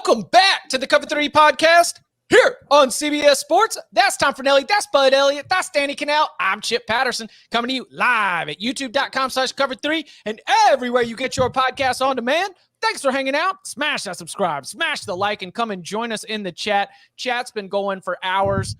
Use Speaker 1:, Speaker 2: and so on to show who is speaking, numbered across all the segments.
Speaker 1: Welcome back to the Cover 3 podcast here on CBS Sports. That's Tom Fornelli. That's Bud Elliott. That's Danny Canal. I'm Chip Patterson coming to you live at youtube.com/cover3 and everywhere you get your podcasts on demand. Thanks for hanging out. Smash that subscribe, smash the like, and come and join us in the chat. Chat's been going for hours,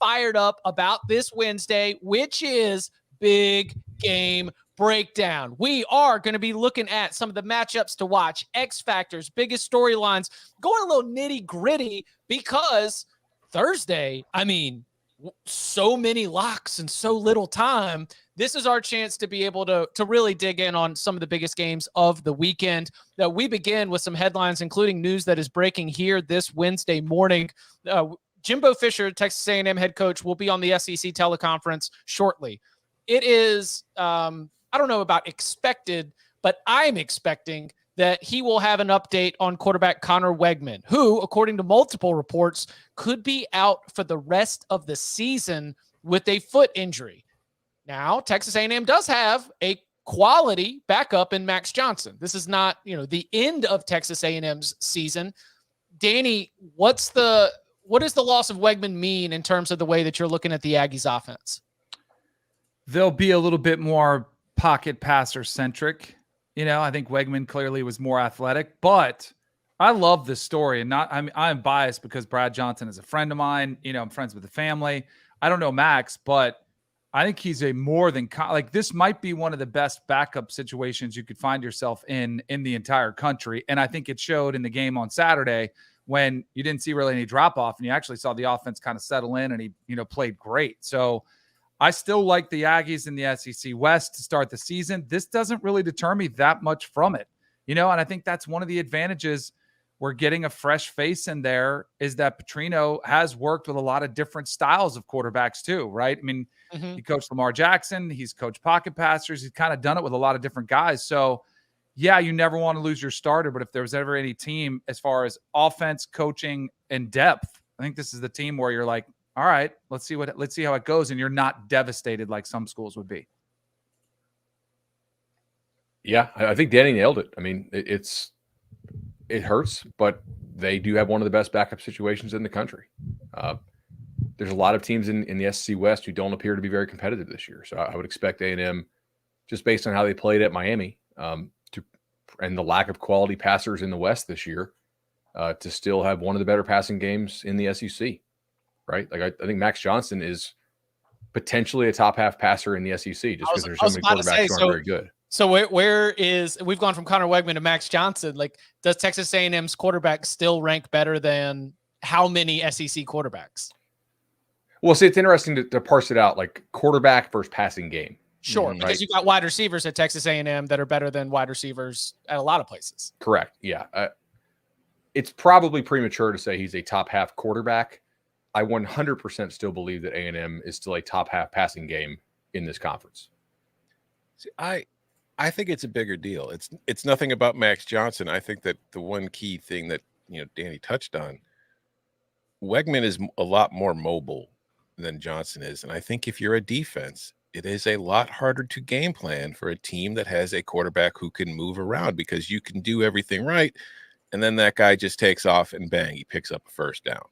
Speaker 1: fired up about this Wednesday, which is Big Game Breakdown. We are going to be looking at some of the matchups to watch, X factors, biggest storylines, going a little nitty gritty because Thursday, so many locks and so little time. This is our chance to be able to really dig in on some of the biggest games of the weekend. Now, we begin with some headlines, including news that is breaking here this Wednesday morning. Jimbo Fisher, Texas A&M head coach, will be on the SEC teleconference shortly. It is, I don't know about expected, but I'm expecting that he will have an update on quarterback Connor Weigman, who, according to multiple reports, could be out for the rest of the season with a foot injury. Now, Texas A&M does have a quality backup in Max Johnson. This is not, the end of Texas A&M's season. Danny, what does the loss of Weigman mean in terms of the way that you're looking at the Aggies offense?
Speaker 2: They'll be a little bit more pocket passer centric. I think Weigman clearly was more athletic, but I love this story. And I'm biased because Brad Johnson is a friend of mine. I'm friends with the family. I don't know Max, but I think he's a more than this might be one of the best backup situations you could find yourself in the entire country. And I think it showed in the game on Saturday when you didn't see really any drop off and you actually saw the offense kind of settle in and he, played great. So I still like the Aggies in the SEC West to start the season. This doesn't really deter me that much from it, and I think that's one of the advantages we're getting a fresh face in there is that Petrino has worked with a lot of different styles of quarterbacks too, right? He coached Lamar Jackson. He's coached pocket passers. He's kind of done it with a lot of different guys. So yeah, you never want to lose your starter, but if there was ever any team as far as offense, coaching, and depth, I think this is the team where you're like, all right, let's see how it goes. And you're not devastated like some schools would be.
Speaker 3: Yeah, I think Danny nailed it. It hurts, but they do have one of the best backup situations in the country. There's a lot of teams in the SEC West who don't appear to be very competitive this year. So I would expect A&M, just based on how they played at Miami, and the lack of quality passers in the West this year, to still have one of the better passing games in the SEC. Right? I think Max Johnson is potentially a top half passer in the SEC just because there's so many quarterbacks who aren't very good.
Speaker 1: So we've gone from Connor Weigman to Max Johnson. Does Texas A&M's quarterback still rank better than how many SEC quarterbacks?
Speaker 3: Well, see, it's interesting to parse it out, like quarterback versus passing game.
Speaker 1: Sure, because you've got wide receivers at Texas A&M that are better than wide receivers at a lot of places.
Speaker 3: Correct. Yeah. It's probably premature to say he's a top half quarterback. I 100% still believe that A&M is still a top half passing game in this conference.
Speaker 4: See, I think it's a bigger deal. It's nothing about Max Johnson. I think that the one key thing that Danny touched on, Weigman is a lot more mobile than Johnson is, and I think if you're a defense, it is a lot harder to game plan for a team that has a quarterback who can move around because you can do everything right, and then that guy just takes off and bang, he picks up a first down.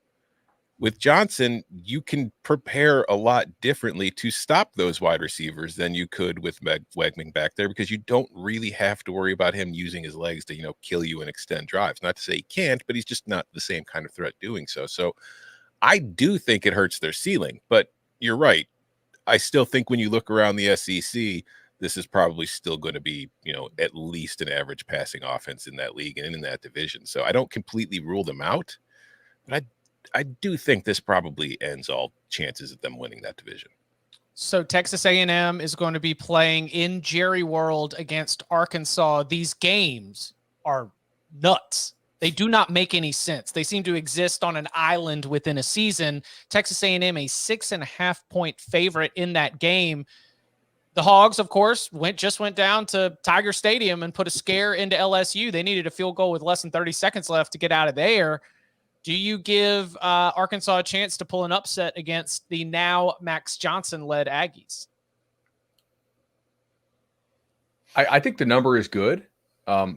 Speaker 4: With Johnson, you can prepare a lot differently to stop those wide receivers than you could with Weigman back there because you don't really have to worry about him using his legs to, kill you and extend drives. Not to say he can't, but he's just not the same kind of threat doing so. So I do think it hurts their ceiling, but you're right. I still think when you look around the SEC, this is probably still going to be, at least an average passing offense in that league and in that division. So I don't completely rule them out, but I do think this probably ends all chances of them winning that division.
Speaker 1: So Texas A&M is going to be playing in Jerry World against Arkansas. These games are nuts. They do not make any sense. They seem to exist on an island within a season. Texas A&M, a 6.5-point favorite in that game. The Hogs, of course, just went down to Tiger Stadium and put a scare into LSU. They needed a field goal with less than 30 seconds left to get out of there. Do you give Arkansas a chance to pull an upset against the now Max Johnson-led Aggies?
Speaker 3: I think the number is good.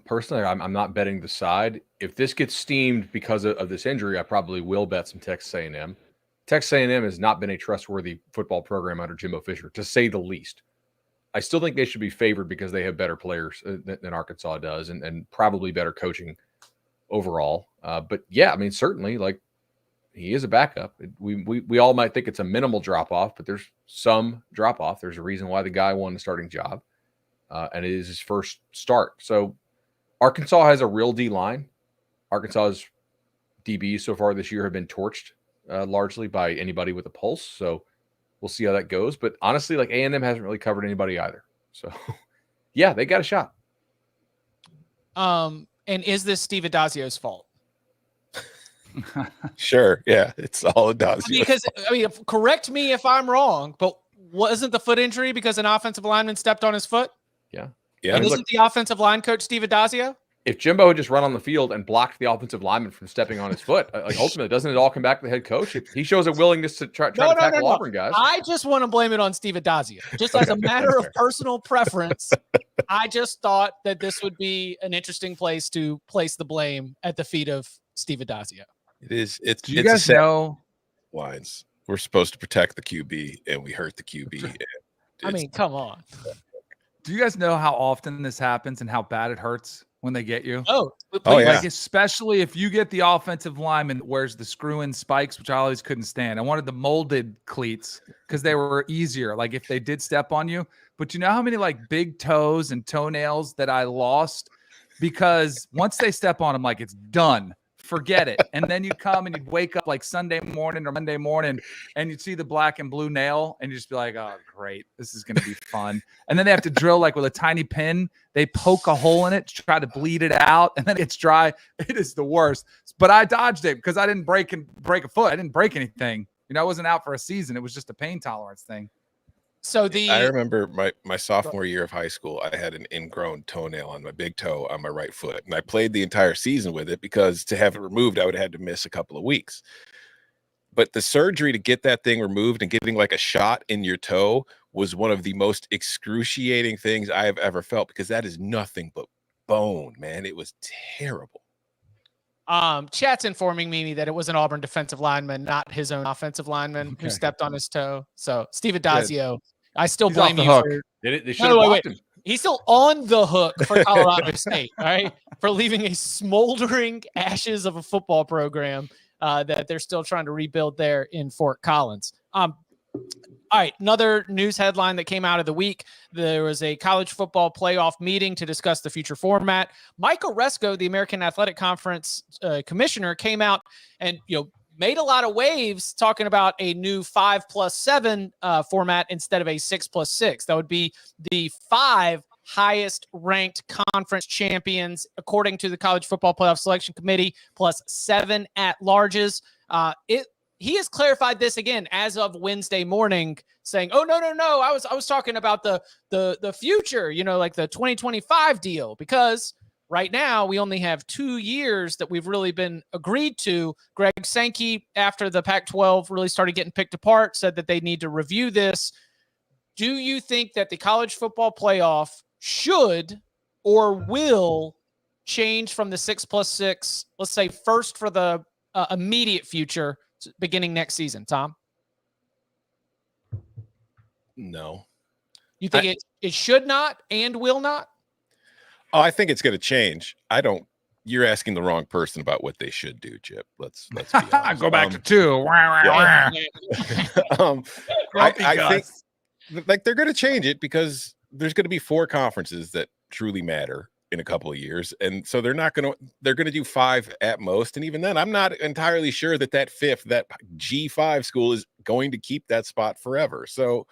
Speaker 3: Personally, I'm not betting the side. If this gets steamed because of this injury, I probably will bet some Texas A&M. Texas A&M has not been a trustworthy football program under Jimbo Fisher, to say the least. I still think they should be favored because they have better players than Arkansas does, and probably better coaching overall. But yeah, I mean, certainly, like, he is a backup. We all might think it's a minimal drop off, but there's some drop off. There's a reason why the guy won the starting job, and it is his first start. So Arkansas has a real D line. Arkansas's DBs so far this year have been torched largely by anybody with a pulse. So we'll see how that goes. But honestly, like, A&M hasn't really covered anybody either. So yeah, they got a shot.
Speaker 1: And is this Steve Adazio's fault?
Speaker 4: Sure. Yeah. It's all Adazio.
Speaker 1: Because, I mean, correct me if I'm wrong, but wasn't the foot injury because an offensive lineman stepped on his foot?
Speaker 3: Yeah.
Speaker 4: Yeah.
Speaker 1: And isn't the offensive line coach Steve Adazio?
Speaker 3: If Jimbo had just run on the field and blocked the offensive lineman from stepping on his foot, like, ultimately, doesn't it all come back to the head coach? He shows a willingness to try to tackle Auburn guys.
Speaker 1: I just want to blame it on Steve Adazio. Just as a matter of personal preference, I just thought that this would be an interesting place to place the blame at the feet of Steve Adazio.
Speaker 4: It is.
Speaker 2: Do you guys know
Speaker 4: lines? We're supposed to protect the QB, and we hurt the QB.
Speaker 1: I mean, come on.
Speaker 2: Do you guys know how often this happens and how bad it hurts when they get you?
Speaker 1: Oh
Speaker 4: yeah.
Speaker 2: Like, especially if you get the offensive lineman that wears the screw-in spikes, which I always couldn't stand. I wanted the molded cleats because they were easier, like if they did step on you. But you know how many, like, big toes and toenails that I lost because once they step on them, like, it's done. Forget it. And then you come and you'd wake up like Sunday morning or Monday morning and you'd see the black and blue nail and you just be like, oh, great. This is going to be fun. And then they have to drill, like, with a tiny pin. They poke a hole in it to try to bleed it out. And then it's dry. It is the worst. But I dodged it because I didn't break a foot. I didn't break anything. You know, I wasn't out for a season. It was just a pain tolerance thing.
Speaker 1: So
Speaker 4: I remember my sophomore year of high school, I had an ingrown toenail on my big toe on my right foot. And I played the entire season with it because to have it removed, I would have had to miss a couple of weeks. But the surgery to get that thing removed and getting like a shot in your toe was one of the most excruciating things I have ever felt, because that is nothing but bone, man. It was terrible.
Speaker 1: Chat's informing me that it was an Auburn defensive lineman, not his own offensive lineman who stepped on his toe. So Steve Adazio, I still blame you for
Speaker 3: They should have blocked him.
Speaker 1: He's still on the hook for Colorado State, all right, for leaving a smoldering ashes of a football program that they're still trying to rebuild there in Fort Collins. All right, another news headline that came out of the week. There was a college football playoff meeting to discuss the future format. Mike Oresco, the American Athletic Conference commissioner, came out and made a lot of waves talking about a new 5+7 format instead of a 6+6. That would be the 5 highest ranked conference champions, according to the College Football Playoff Selection Committee, plus 7 at-larges. He has clarified this again as of Wednesday morning, saying, "Oh, no. I was talking about the future, like the 2025 deal, because right now we only have 2 years that we've really been agreed to." Greg Sankey, after the Pac-12 really started getting picked apart, said that they need to review this. Do you think that the college football playoff should or will change from the 6+6, let's say first for the immediate future, beginning next season? Tom?
Speaker 4: No.
Speaker 1: You think it should not and will not?
Speaker 4: Oh, I think it's going to change. You're asking the wrong person about what they should do, Chip. Let's be honest.
Speaker 2: Go back to 2.
Speaker 4: I think like they're going to change it because there's going to be 4 conferences that truly matter in a couple of years. And so they're going to do 5 at most. And even then, I'm not entirely sure that 5th, that G5 school is going to keep that spot forever. So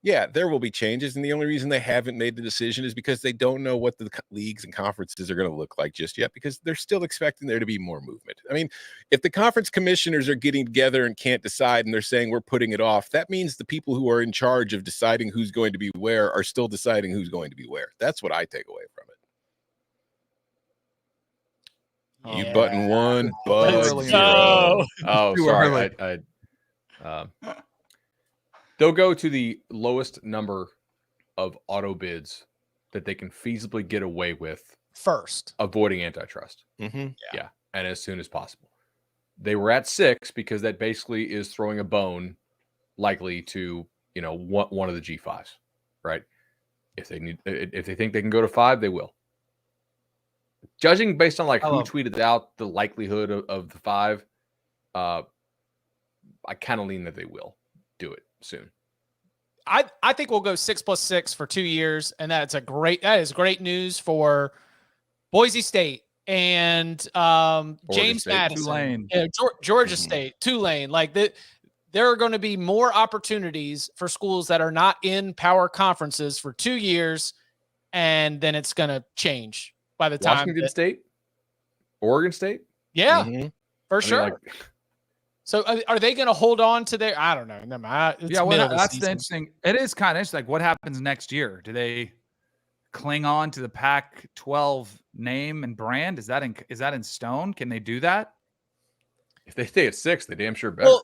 Speaker 4: yeah, there will be changes. And the only reason they haven't made the decision is because they don't know what the leagues and conferences are going to look like just yet, because they're still expecting there to be more movement. I mean, if the conference commissioners are getting together and can't decide and they're saying we're putting it off, that means the people who are in charge of deciding who's going to be where are still deciding who's going to be where. That's what I take away from it. You button 1, button 0.
Speaker 3: Oh, sorry. They'll go to the lowest number of auto bids that they can feasibly get away with
Speaker 1: first.
Speaker 3: Avoiding antitrust.
Speaker 4: Mm-hmm.
Speaker 3: Yeah. And as soon as possible. They were at 6 because that basically is throwing a bone likely to, one of the G5s, right? If they think they can go to 5, they will. Judging based on who tweeted out the likelihood of the 5, I kind of lean that they will do it soon.
Speaker 1: I think we'll go 6+6 for 2 years, and that is great news for Boise State and James
Speaker 3: State,
Speaker 1: Madison, Georgia State, Tulane. There are going to be more opportunities for schools that are not in power conferences for 2 years, and then it's going to change by the time.
Speaker 3: Washington State, Oregon State,
Speaker 1: yeah, for sure. So are they going to hold on to their? I don't know.
Speaker 2: That's the interesting. It is kind of interesting. What happens next year? Do they cling on to the Pac-12 name and brand? Is that in stone? Can they do that?
Speaker 3: If they stay at 6, they damn sure better.
Speaker 1: Well,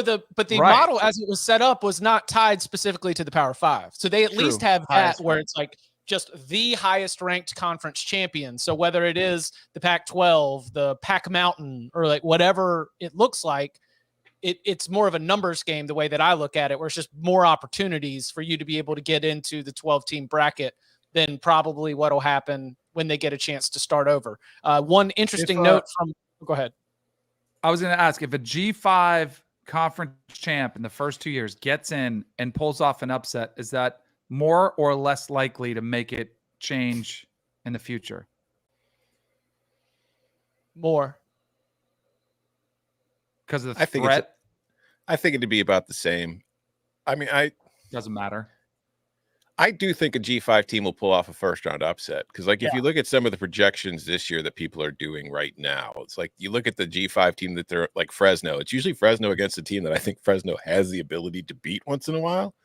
Speaker 1: the model as it was set up was not tied specifically to the Power 5. So they at least have that where it's just the highest ranked conference champion. So whether it is the Pac-12, the Pac Mountain, or whatever it looks like, it's more of a numbers game the way that I look at it, where it's just more opportunities for you to be able to get into the 12-team bracket than probably what will happen when they get a chance to start over. One interesting note from – go ahead.
Speaker 2: I was going to ask, if a G5 conference champ in the first 2 years gets in and pulls off an upset, is that more or less likely to make it change in the future?
Speaker 1: More.
Speaker 2: Because of the threat?
Speaker 4: I think it'd be about the same. I mean,
Speaker 2: doesn't matter.
Speaker 4: I do think a G5 team will pull off a first-round upset because, if you look at some of the projections this year that people are doing right now, it's you look at the G5 team that they're like Fresno. It's usually Fresno against a team that I think Fresno has the ability to beat once in a while.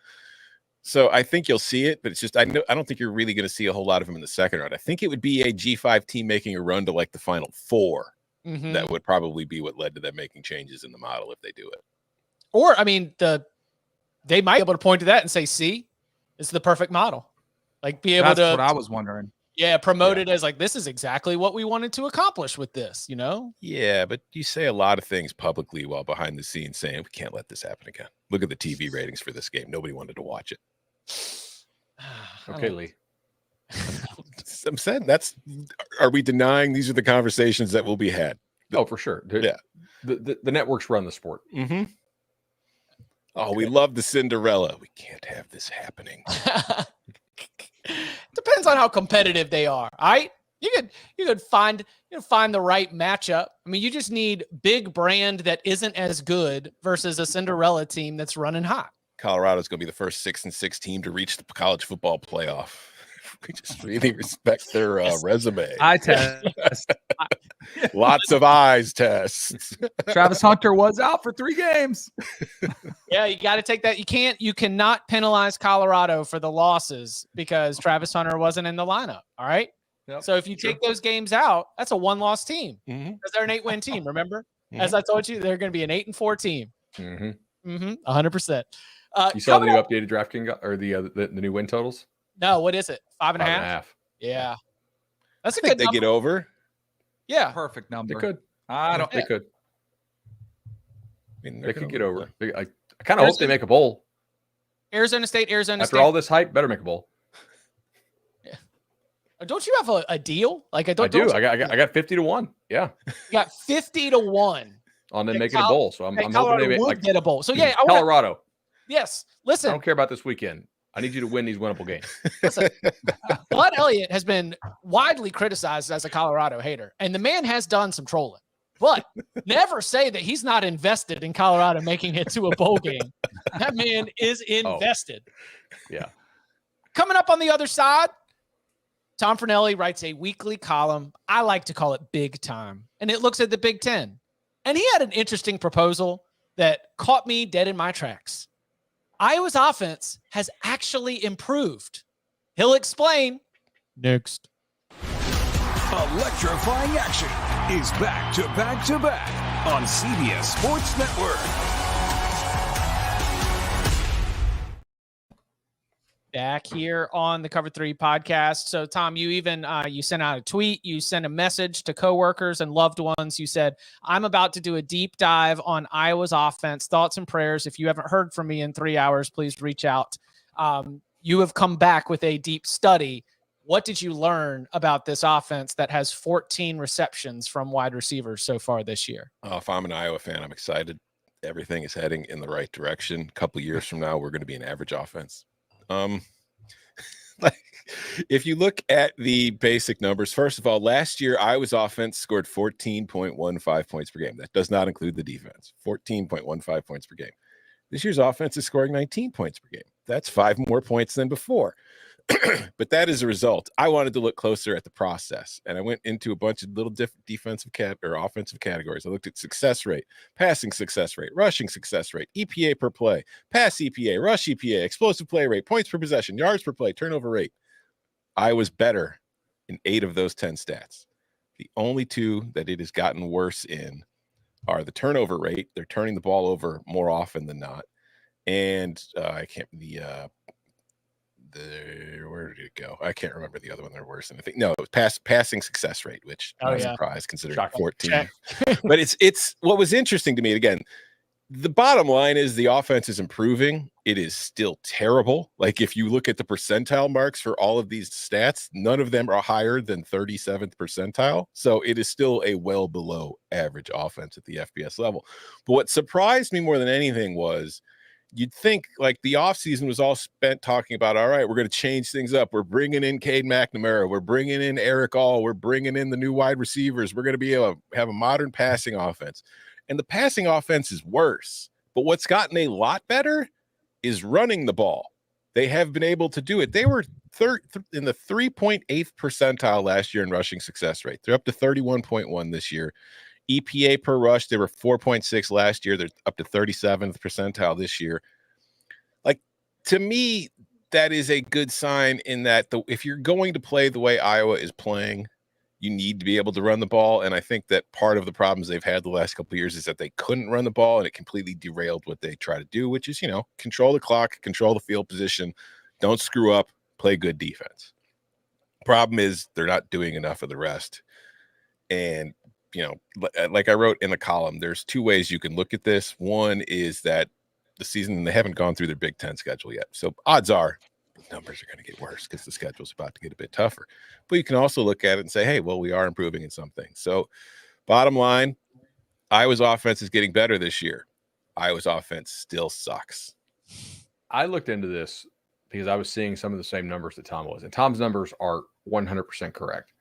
Speaker 4: So I think you'll see it, but it's just I don't think you're really going to see a whole lot of them in the second round. I think it would be a G5 team making a run to the Final Four. Mm-hmm. That would probably be what led to them making changes in the model if they do it.
Speaker 1: Or, I mean, they might be able to point to that and say, see, it's the perfect model. Be able
Speaker 2: That's what I was wondering.
Speaker 1: Yeah, promote it as this is exactly what we wanted to accomplish with this,
Speaker 4: Yeah, but you say a lot of things publicly while behind the scenes saying, we can't let this happen again. Look at the TV ratings for this game. Nobody wanted to watch it.
Speaker 3: Okay, Lee.
Speaker 4: I'm saying are we denying these are the conversations that will be had?
Speaker 3: Oh, for sure.
Speaker 4: Yeah.
Speaker 3: The networks run the sport.
Speaker 4: Mm-hmm. Oh, we love the Cinderella. We can't have this happening.
Speaker 1: Depends on how competitive they are. All right. You could find the right matchup. I mean, you just need big brand that isn't as good versus a Cinderella team that's running hot.
Speaker 4: Colorado's going to be the first 6-6 team to reach the college football playoff. We just really respect their resume.
Speaker 2: Eye test.
Speaker 4: Lots of eyes tests.
Speaker 2: Travis Hunter was out for 3 games.
Speaker 1: Yeah, you got to take that. You cannot penalize Colorado for the losses because Travis Hunter wasn't in the lineup. All right. Yep, so if you take those games out, that's a 1-loss team because they're an 8-win team. Remember, as I told you, they're going to be an 8-4 team. 100%.
Speaker 3: You saw the new updated DraftKings or the new win totals?
Speaker 1: No, what is it? 5.5?
Speaker 3: 5.5.
Speaker 1: Yeah. That's
Speaker 4: a good number. They get over.
Speaker 1: Yeah.
Speaker 2: Perfect number.
Speaker 3: They could.
Speaker 1: They
Speaker 3: could. I mean, they could get over. I kind of hope they make a bowl.
Speaker 1: Arizona State.
Speaker 3: After all this hype, better make a bowl.
Speaker 1: Yeah. Don't you have a deal? I do.
Speaker 3: I got 50-1. Yeah.
Speaker 1: You got 50-1
Speaker 3: on them making a bowl. So I'm hoping they
Speaker 1: get a bowl. So yeah,
Speaker 3: Colorado.
Speaker 1: Yes. Listen.
Speaker 3: I don't care about this weekend. I need you to win these winnable games.
Speaker 1: Listen, Bud Elliott has been widely criticized as a Colorado hater, and the man has done some trolling. But never say that he's not invested in Colorado making it to a bowl game. That man is invested.
Speaker 3: Yeah.
Speaker 1: Coming up on the other side, Tom Fornelli writes a weekly column. I like to call it Big Time, and it looks at the Big Ten. And he had an interesting proposal that caught me dead in my tracks. Iowa's offense has actually improved. He'll explain next.
Speaker 5: Electrifying action is back to back on CBS Sports Network.
Speaker 1: back here on the Cover 3 podcast. So, Tom, you even you sent out a tweet, you sent a message to coworkers and loved ones. You said, "I'm about to do a deep dive on Iowa's offense. Thoughts and prayers. If you haven't heard from me in 3 hours, please reach out." You have come back with a deep study. What did you learn about this offense that has 14 receptions from wide receivers so far this year?
Speaker 4: If I'm an Iowa fan, I'm excited. Everything is heading in the right direction. A couple of years from now, we're going to be an average offense. Like, if you look at the basic numbers, first of all, last year, Iowa's offense scored 14.15 points per game. That does not include the defense. 14.15 points per game. This year's offense is scoring 19 points per game. That's 5 more points than before. But that is a result. I wanted to look closer at the process, and I went into a bunch of little different defensive or offensive categories. I looked at success rate, passing success rate, rushing success rate, EPA per play, pass EPA, rush EPA, explosive play rate, points per possession, yards per play, turnover rate. I was better in 8 of those 10 stats. The only 2 that it has gotten worse in are the turnover rate. They're turning the ball over more often than not. And where did it go? I can't remember the other one. They're worse than I think. No, it was passing success rate, which not a surprise considering 14. But it's what was interesting to me. Again, the bottom line is the offense is improving. It is still terrible. Like, if you look at the percentile marks for all of these stats, none of them are higher than 37th percentile. So it is still a well below average offense at the FBS level. But what surprised me more than anything was, you'd think like the offseason was all spent talking about, all right, we're going to change things up. We're bringing in Cade McNamara. We're bringing in Eric All. We're bringing in the new wide receivers. We're going to be able to have a modern passing offense. And the passing offense is worse. But what's gotten a lot better is running the ball. They have been able to do it. They were in the 3.8th percentile last year in rushing success rate. They're up to 31.1 this year. EPA per rush, they were 4.6 last year. They're up to 37th percentile this year. Like, to me, that is a good sign in that if you're going to play the way Iowa is playing, you need to be able to run the ball. And I think that part of the problems they've had the last couple of years is that they couldn't run the ball, and it completely derailed what they try to do, which is, control the clock, control the field position, don't screw up, play good defense. Problem is they're not doing enough of the rest. And like I wrote in the column, there's 2 ways you can look at this. One is that the season, they haven't gone through their Big Ten schedule yet. So odds are the numbers are going to get worse because the schedule's about to get a bit tougher. But you can also look at it and say, hey, well, we are improving in some things. So bottom line, Iowa's offense is getting better this year. Iowa's offense still sucks.
Speaker 3: I looked into this because I was seeing some of the same numbers that Tom was. And Tom's numbers are 100% correct.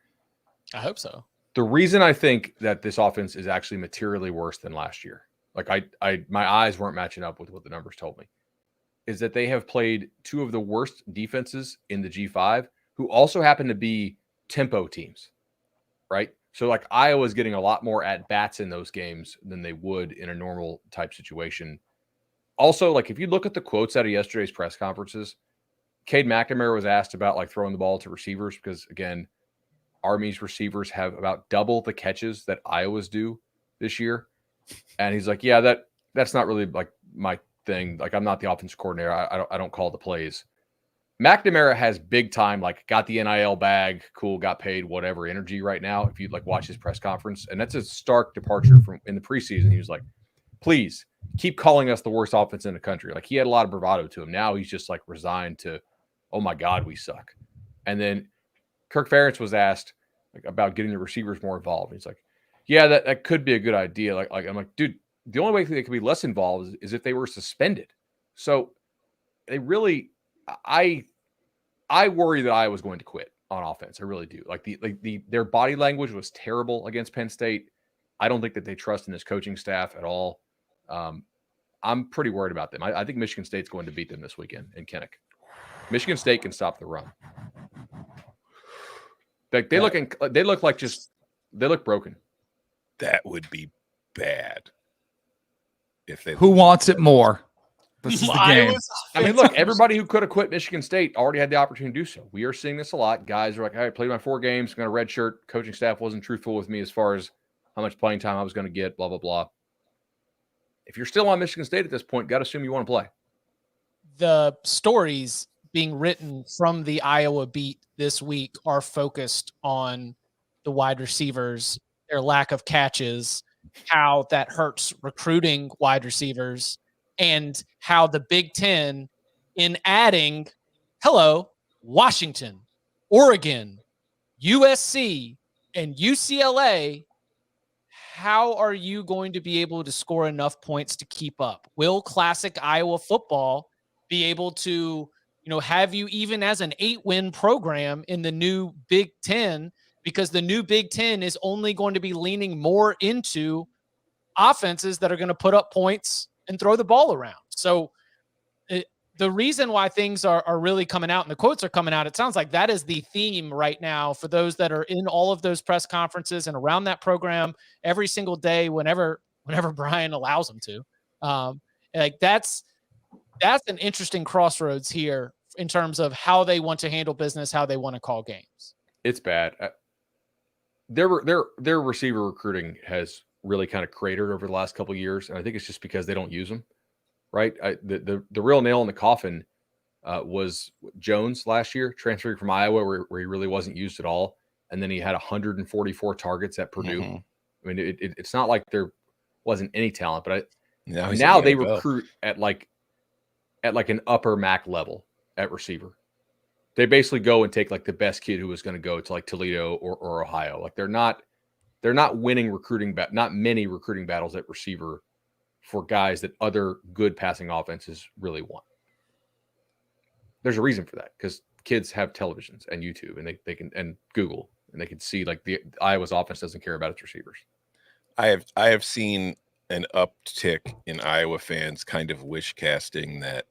Speaker 1: I hope so.
Speaker 3: The reason I think that this offense is actually materially worse than last year, like my eyes weren't matching up with what the numbers told me, is that they have played 2 of the worst defenses in the G5, who also happen to be tempo teams, right? So like Iowa's getting a lot more at bats in those games than they would in a normal type situation. Also, like if you look at the quotes out of yesterday's press conferences, Cade McNamara was asked about like throwing the ball to receivers because, again, Army's receivers have about double the catches that Iowa's do this year. And he's like, yeah, that's not really like my thing. Like, I'm not the offensive coordinator. I don't call the plays. McNamara has big time, like got the NIL bag, cool, got paid, whatever energy right now. If you'd like watch his press conference, and that's a stark departure from in the preseason. He was like, please keep calling us the worst offense in the country. Like, he had a lot of bravado to him. Now he's just like resigned to, oh my God, we suck. And then Kirk Ferentz was asked about getting the receivers more involved. He's like, yeah, that could be a good idea. Like I'm like, dude, the only way they could be less involved is if they were suspended. So they really, I worry that I was going to quit on offense. I really do. Like their body language was terrible against Penn State. I don't think that they trust in this coaching staff at all. I'm pretty worried about them. I think Michigan State's going to beat them this weekend in Kinnick. Michigan State can stop the run. Like they look broken.
Speaker 4: That would be bad. If they
Speaker 2: Who wants it more? This is the game.
Speaker 3: I mean, look, everybody who could have quit Michigan State already had the opportunity to do so. We are seeing this a lot. Guys are like, I played my 4 games, got a red shirt. Coaching staff wasn't truthful with me as far as how much playing time I was going to get, blah, blah, blah. If you're still on Michigan State at this point, got to assume you want to play.
Speaker 1: The stories being written from the Iowa beat this week are focused on the wide receivers, their lack of catches, how that hurts recruiting wide receivers, and how the Big Ten, in adding, Washington, Oregon, USC, and UCLA, how are you going to be able to score enough points to keep up? Will classic Iowa football be able to, have you even as an 8-win program in the new Big Ten? Because the new Big Ten is only going to be leaning more into offenses that are going to put up points and throw the ball around. So the reason why things are really coming out and the quotes are coming out, it sounds like that is the theme right now for those that are in all of those press conferences and around that program every single day, whenever Brian allows them to. That's an interesting crossroads here in terms of how they want to handle business, how they want to call games.
Speaker 3: It's bad. Their receiver recruiting has really kind of cratered over the last couple of years, and I think it's just because they don't use them. Right. The real nail in the coffin was Jones last year, transferring from Iowa, where he really wasn't used at all. And then he had 144 targets at Purdue. I mean, it's not like there wasn't any talent, but now they recruit at like an upper MAC level at receiver. They basically go and take like the best kid who was going to go to like Toledo or Ohio. Like they're not winning not many recruiting battles at receiver for guys that other good passing offenses really want. There's a reason for that, because kids have televisions and YouTube and they can, and Google, and they can see like the Iowa's offense doesn't care about its receivers.
Speaker 4: I have seen an uptick in Iowa fans kind of wish casting that,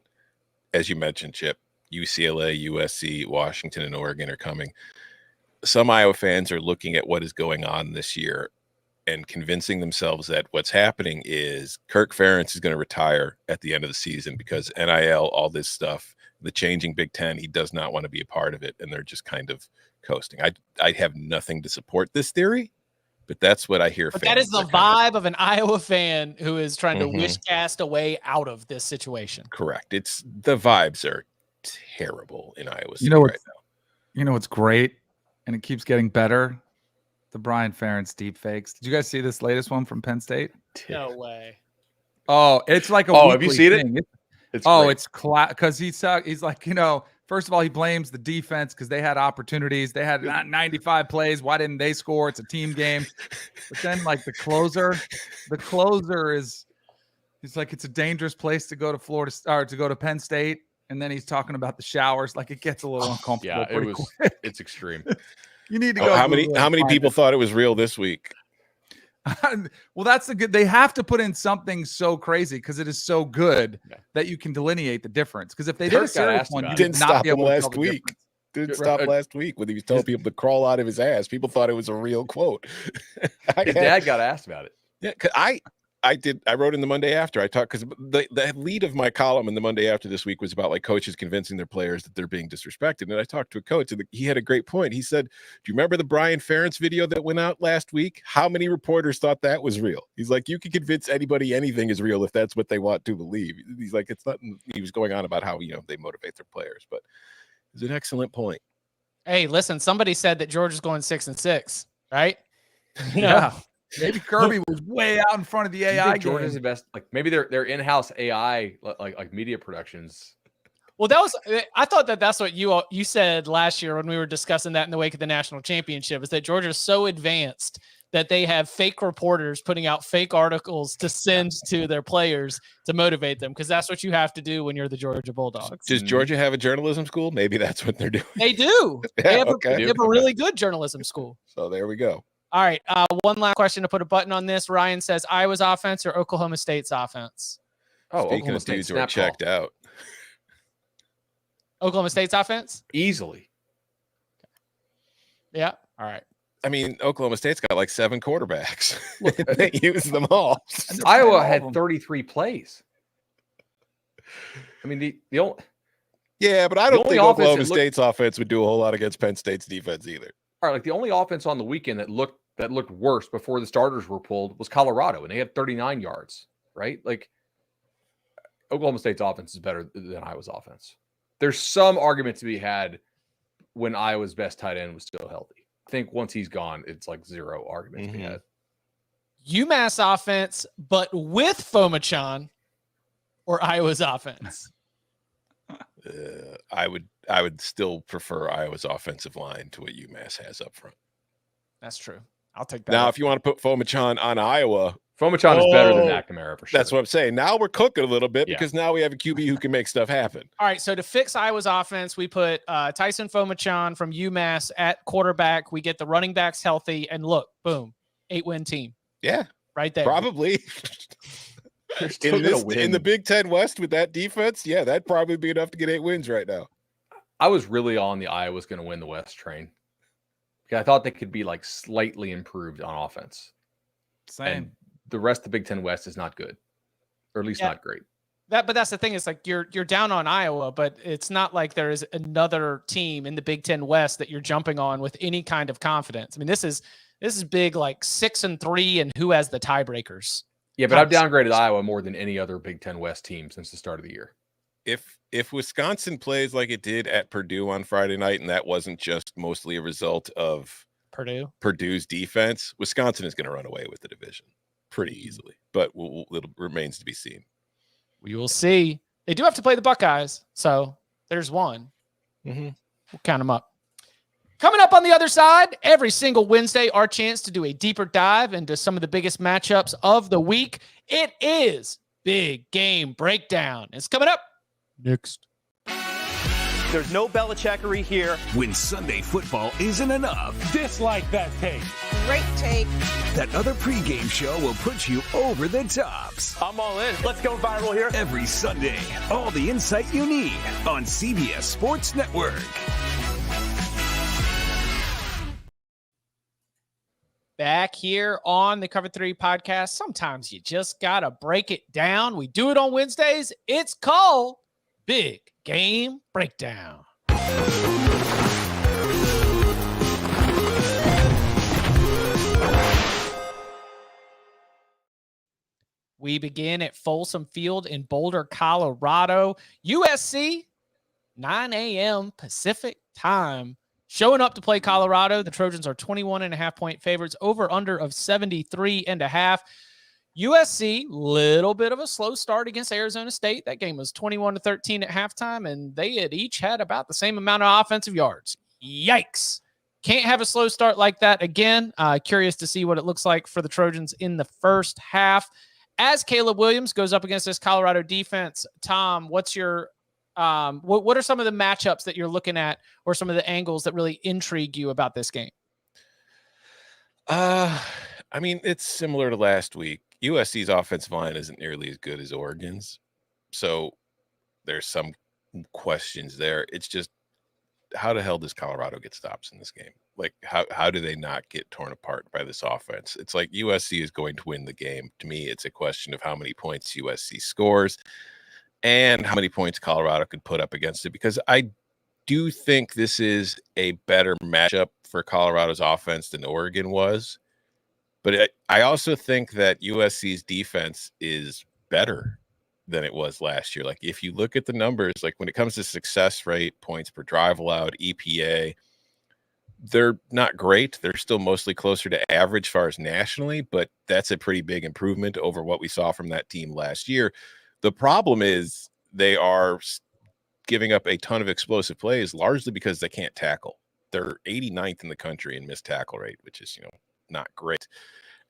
Speaker 4: as you mentioned, Chip, UCLA, USC, Washington, and Oregon are coming. Some Iowa fans are looking at what is going on this year and convincing themselves that what's happening is Kirk Ferentz is going to retire at the end of the season because NIL, all this stuff, the changing Big Ten, he does not want to be a part of it. And they're just kind of coasting. I have nothing to support this theory, but that's what I hear.
Speaker 1: But that is the vibe of an Iowa fan who is trying to wish cast a way out of this situation.
Speaker 4: Correct. It's the vibes are terrible in Iowa City right now.
Speaker 2: You know what's great, and it keeps getting better? The Brian Ferentz deep fakes. Did you guys see this latest one from Penn State?
Speaker 1: No way.
Speaker 2: Oh, it's like a
Speaker 3: have you seen
Speaker 2: thing.
Speaker 3: it?
Speaker 2: It's because he's like, first of all, he blames the defense because they had opportunities. They had 95 plays. Why didn't they score? It's a team game. But then like the closer is, he's like, it's a dangerous place to go to Florida or to go to Penn State. And then he's talking about the showers. Like it gets a little uncomfortable.
Speaker 3: Yeah, it's extreme.
Speaker 2: You need to go.
Speaker 4: How many people thought it was real this week?
Speaker 2: Well, that's the good. They have to put in something so crazy because it is so good that you can delineate the difference. Because if they did a serious one, you
Speaker 4: didn't stop him last week. Didn't stop last week when he was telling people to crawl out of his ass. People thought it was a real quote.
Speaker 3: His dad got asked about it.
Speaker 4: Yeah, because I did. I wrote in the Monday After. I talked because the lead of my column in the Monday After this week was about like coaches convincing their players that they're being disrespected. And I talked to a coach, and he had a great point. He said, "Do you remember the Brian Ferentz video that went out last week? How many reporters thought that was real?" He's like, "You can convince anybody anything is real if that's what they want to believe." He's like, "It's nothing." He was going on about how they motivate their players, but it's an excellent point.
Speaker 1: Hey, listen, somebody said that Georgia's going 6-6, right?
Speaker 2: Yeah. Maybe Kirby was way out in front of the AI.
Speaker 3: Georgia's the best. Like maybe their in-house AI, like media productions.
Speaker 1: Well, I thought that's what you said last year when we were discussing that in the wake of the national championship, is that Georgia's so advanced that they have fake reporters putting out fake articles to send to their players to motivate them, because that's what you have to do when you're the Georgia Bulldogs.
Speaker 4: Does Georgia have a journalism school? Maybe that's what they're doing.
Speaker 1: They do. They have a really good journalism school.
Speaker 4: So there we go.
Speaker 1: All right. One last question to put a button on this. Ryan says Iowa's offense or Oklahoma State's offense?
Speaker 4: Speaking of dudes who are checked out.
Speaker 1: Oklahoma State's offense?
Speaker 3: Easily.
Speaker 1: Yeah. All right.
Speaker 4: I mean, Oklahoma State's got like 7 quarterbacks. They use them all.
Speaker 3: Iowa had 33 plays. I mean, the only.
Speaker 4: Yeah, but I don't think Oklahoma State's offense would do a whole lot against Penn State's defense either.
Speaker 3: All right, like the only offense on the weekend that looked worse before the starters were pulled was Colorado, and they had 39 yards, right? Like Oklahoma State's offense is better than Iowa's offense. there's some argument to be had when Iowa's best tight end was still healthy. I think once he's gone, it's like zero argument to be had.
Speaker 1: UMass offense, but with Fomachan, or Iowa's offense?
Speaker 4: I would still prefer Iowa's offensive line to what UMass has up front.
Speaker 1: That's true. I'll take that.
Speaker 4: Now, if you want to put Fomachan on Iowa,
Speaker 3: Fomachan is better than McNamara for sure.
Speaker 4: That's what I'm saying. Now we're cooking a little bit because now we have a QB who can make stuff happen.
Speaker 1: All right, so to fix Iowa's offense, we put Tyson Fomachan from UMass at quarterback. We get the running backs healthy, and look, boom, 8-win team.
Speaker 4: Yeah,
Speaker 1: right there.
Speaker 4: Probably. in the Big Ten West with that defense, yeah, that'd probably be enough to get 8 wins right now.
Speaker 3: I was really on the Iowa's going to win the West train. Because I thought they could be like slightly improved on offense.
Speaker 2: Same.
Speaker 3: And the rest of the Big Ten West is not good, or at least not great.
Speaker 1: But that's the thing. It's like you're down on Iowa, but it's not like there is another team in the Big Ten West that you're jumping on with any kind of confidence. I mean, this is big, like 6-3, and who has the tiebreakers?
Speaker 3: Yeah, but I've downgraded Iowa more than any other Big Ten West team since the start of the year.
Speaker 4: If Wisconsin plays like it did at Purdue on Friday night, and that wasn't just mostly a result of Purdue's defense, Wisconsin is going to run away with the division pretty easily. But it remains to be seen.
Speaker 1: We will see. They do have to play the Buckeyes, so there's one. We'll count them up. Coming up on the other side, every single Wednesday, our chance to do a deeper dive into some of the biggest matchups of the week. It is Big Game Breakdown. It's coming up next.
Speaker 6: There's no Belichickery here.
Speaker 5: When Sunday football isn't enough.
Speaker 7: Dislike that take.
Speaker 8: Great take.
Speaker 5: That other pregame show will put you over the tops.
Speaker 6: I'm all in. Let's go viral here.
Speaker 5: Every Sunday, all the insight you need on CBS Sports Network.
Speaker 1: Back here on the Cover 3 podcast. Sometimes you just got to break it down. We do it on Wednesdays. It's called Big Game Breakdown. We begin at Folsom Field in Boulder, Colorado. USC, 9 a.m. Pacific time. Showing up to play Colorado. The Trojans are 21.5-point favorites, over under of 73.5. USC, little bit of a slow start against Arizona State. That game was 21-13 at halftime, and they had each had about the same amount of offensive yards. Yikes. Can't have a slow start like that again. Curious to see what it looks like for the Trojans in the first half. As Caleb Williams goes up against this Colorado defense, Tom, what's your what are some of the matchups that you're looking at, or some of the angles that really intrigue you about this game?
Speaker 4: I mean, it's similar to last week. USC's offensive line isn't nearly as good as Oregon's, so there's some questions there. It's just, how the hell does Colorado get stops in this game? Like, how do they not get torn apart by this offense? It's like USC is going to win the game. To me, it's a question of how many points USC scores and how many points Colorado could put up against it, because I do think this is a better matchup for Colorado's offense than Oregon was. But I also think that USC's defense is better than it was last year. Like, if you look at the numbers, like when it comes to success rate, points per drive allowed, EPA, they're not great. They're still mostly closer to average as far as nationally, but that's a pretty big improvement over what we saw from that team last year. The problem is they are giving up a ton of explosive plays, largely because they can't tackle. They're 89th in the country in missed tackle rate, which is, not great.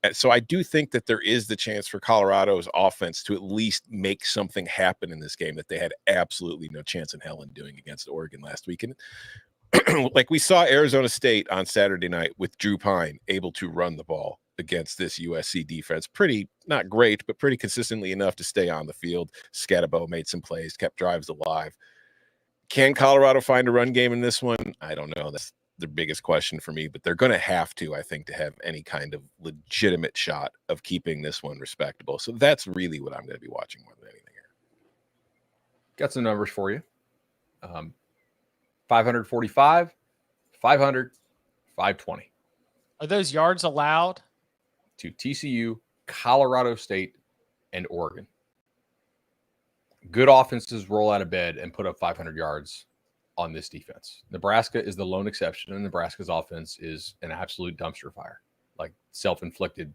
Speaker 4: And so I do think that there is the chance for Colorado's offense to at least make something happen in this game that they had absolutely no chance in hell in doing against Oregon last week. And like we saw Arizona State on Saturday night with Drew Pine able to run the ball against this USC defense. Pretty, not great, but pretty consistently enough to stay on the field. Scatabo made some plays, kept drives alive. Can Colorado find a run game in this one? I don't know. That's the biggest question for me, but they're going to have to, I think, to have any kind of legitimate shot of keeping this one respectable. So that's really what I'm going to be watching more than anything here.
Speaker 3: Got some numbers for you. 545, 500, 520.
Speaker 1: Are those yards allowed?
Speaker 3: To TCU, Colorado State, and Oregon. good offenses roll out of bed and put up 500 yards on this defense. Nebraska is the lone exception, and Nebraska's offense is an absolute dumpster fire, like self-inflicted,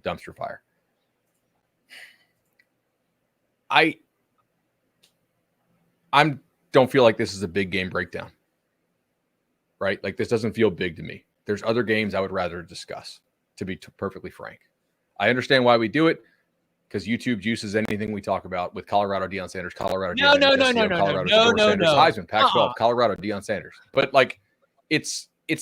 Speaker 3: dumpster fire. I don't feel like this is a big game breakdown, right? Like this doesn't feel big to me. There's other games I would rather discuss, to be perfectly frank. I understand why we do it, because YouTube juices anything we talk about with Colorado, Deion Sanders, Colorado,
Speaker 1: No,
Speaker 3: Deion
Speaker 1: no,
Speaker 3: Sanders,
Speaker 1: no, no,
Speaker 3: SEO,
Speaker 1: no,
Speaker 3: Colorado,
Speaker 1: no,
Speaker 3: Shedeur
Speaker 1: no,
Speaker 3: Sanders,
Speaker 1: no.
Speaker 3: Heisman, Pac-12, Colorado, Deion Sanders. But like, it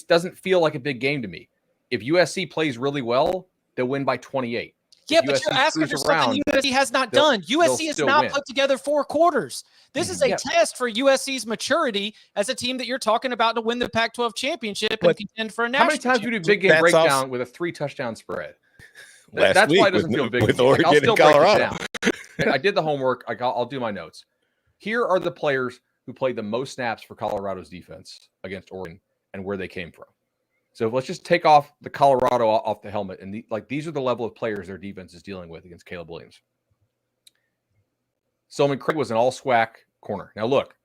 Speaker 3: doesn't feel like a big game to me. If USC plays really well, they'll win by 28.
Speaker 1: Yeah,
Speaker 3: If
Speaker 1: but
Speaker 3: USC
Speaker 1: you're asking for
Speaker 3: screws
Speaker 1: something
Speaker 3: around,
Speaker 1: USC has not
Speaker 3: they'll-
Speaker 1: done.
Speaker 3: they'll
Speaker 1: USC has
Speaker 3: still
Speaker 1: not
Speaker 3: win.
Speaker 1: put together 4 quarters. This is a
Speaker 3: Yeah.
Speaker 1: test for USC's maturity as a team that you're talking about to win the Pac-12 championship and
Speaker 4: But
Speaker 1: contend for a
Speaker 3: How
Speaker 1: national
Speaker 3: many times do we do
Speaker 1: championship.
Speaker 3: big game
Speaker 4: That's
Speaker 3: breakdown
Speaker 4: also-
Speaker 3: with a 3-touchdown spread?
Speaker 4: Last
Speaker 3: That's
Speaker 4: week
Speaker 3: why it doesn't
Speaker 4: with,
Speaker 3: feel big
Speaker 4: with
Speaker 3: to me. Like, I'll
Speaker 4: Oregon
Speaker 3: still
Speaker 4: and
Speaker 3: break
Speaker 4: Colorado.
Speaker 3: it down. I did the homework. I'll do my notes. Here are the players who played the most snaps for Colorado's defense against Oregon and where they came from. So let's just take off the Colorado off the helmet. And these are the level of players their defense is dealing with against Caleb Williams. Solomon Craig was an all SWAC corner. Now, look,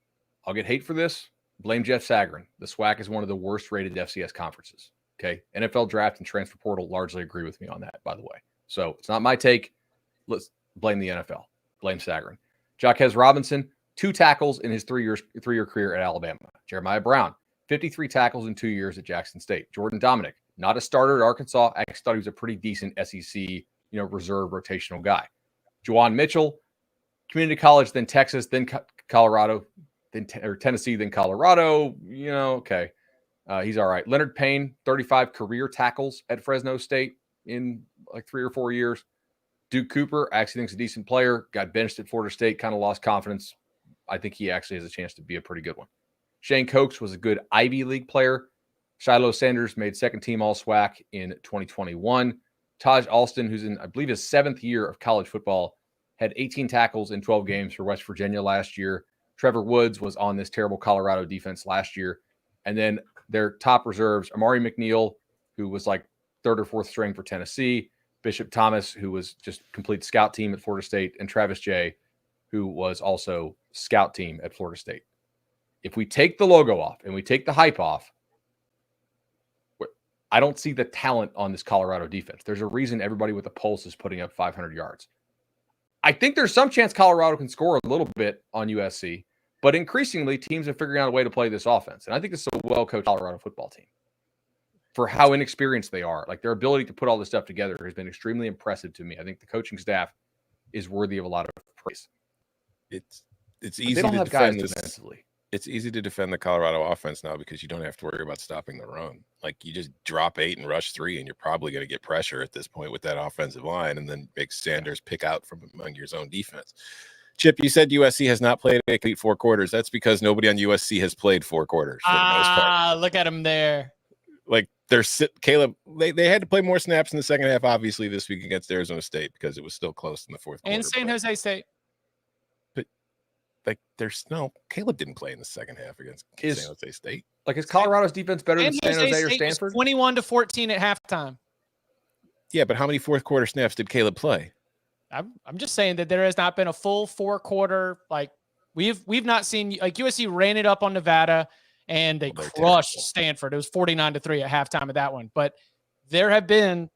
Speaker 3: I'll get hate for this. Blame Jeff Sagarin. The SWAC is one of the worst rated FCS conferences. Okay. NFL draft and transfer portal largely agree with me on that, by the way. So it's not my take. Let's blame the NFL. Blame Sagarin. Jaquez Robinson, 2 tackles in his 3-year career at Alabama. Jeremiah Brown, 53 tackles in 2 years at Jackson State. Jordan Dominic, not a starter at Arkansas. I actually thought he was a pretty decent SEC, reserve rotational guy. Juwan Mitchell, community college, then Texas, then Colorado, then Tennessee, then Colorado. Okay. He's all right. Leonard Payne, 35 career tackles at Fresno State in like 3 or 4 years. Duke Cooper, I actually think is a decent player. Got benched at Florida State, kind of lost confidence. I think he actually has a chance to be a pretty good one. Shane Cokes was a good Ivy League player. Shiloh Sanders made second team All SWAC in 2021. Taj Alston, who's in, I believe, his 7th year of college football, had 18 tackles in 12 games for West Virginia last year. Trevor Woods was on this terrible Colorado defense last year. And then their top reserves, Amari McNeil, who was like 3rd or 4th string for Tennessee, Bishop Thomas, who was just complete scout team at Florida State, and Travis Jay, who was also scout team at Florida State. If we take the logo off and we take the hype off, I don't see the talent on this Colorado defense. There's a reason everybody with a pulse is putting up 500 yards. I think there's some chance Colorado can score a little bit on USC, but increasingly teams are figuring out a way to play this offense. And I think this is a well-coached Colorado football team for how inexperienced they are. Like, their ability to put all this stuff together has been extremely impressive to me. I think the coaching staff is worthy of a lot of praise.
Speaker 4: It's
Speaker 3: But
Speaker 4: easy
Speaker 3: they don't
Speaker 4: to
Speaker 3: have guys
Speaker 4: defend this.
Speaker 3: defensively.
Speaker 4: It's easy to defend the Colorado offense now because you don't have to worry about stopping the run. Like, you just drop 8 and rush 3, and you're probably going to get pressure at this point with that offensive line, and then make Sanders pick out from among your zone defense. Chip, you said USC has not played a complete 4 quarters. That's because nobody on USC has played 4 quarters for the most part.
Speaker 1: Look at him there.
Speaker 4: Like, Caleb, they had to play more snaps in the second half, obviously, this week against Arizona State because it was still close in the 4th quarter.
Speaker 1: And San Jose State.
Speaker 4: Like, Caleb didn't play in the second half against San Jose State.
Speaker 3: Like, is Colorado's defense better than San Jose or
Speaker 1: State was
Speaker 3: Stanford?
Speaker 1: 21-14 at halftime.
Speaker 4: Yeah, but how many 4th quarter snaps did Caleb play?
Speaker 1: I'm just saying that there has not been a full 4 quarter. Like, we've not seen, like, USC ran it up on Nevada and they
Speaker 4: Well, they're
Speaker 1: crushed
Speaker 4: terrible.
Speaker 1: Stanford. It was 49-3 at halftime of that one. But there have been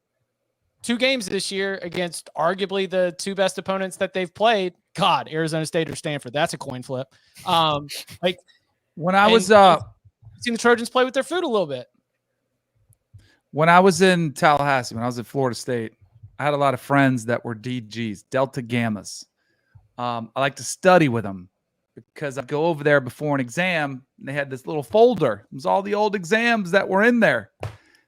Speaker 1: 2 games this year against arguably the 2 best opponents that they've played. God, Arizona State or Stanford. That's a coin flip. Like,
Speaker 2: When I was
Speaker 1: seen the Trojans play with their food a little bit.
Speaker 2: When I was in Tallahassee, when I was at Florida State, I had a lot of friends that were DGs, Delta Gammas. I like to study with them because I'd go over there before an exam, and they had this little folder. It was all the old exams that were in there.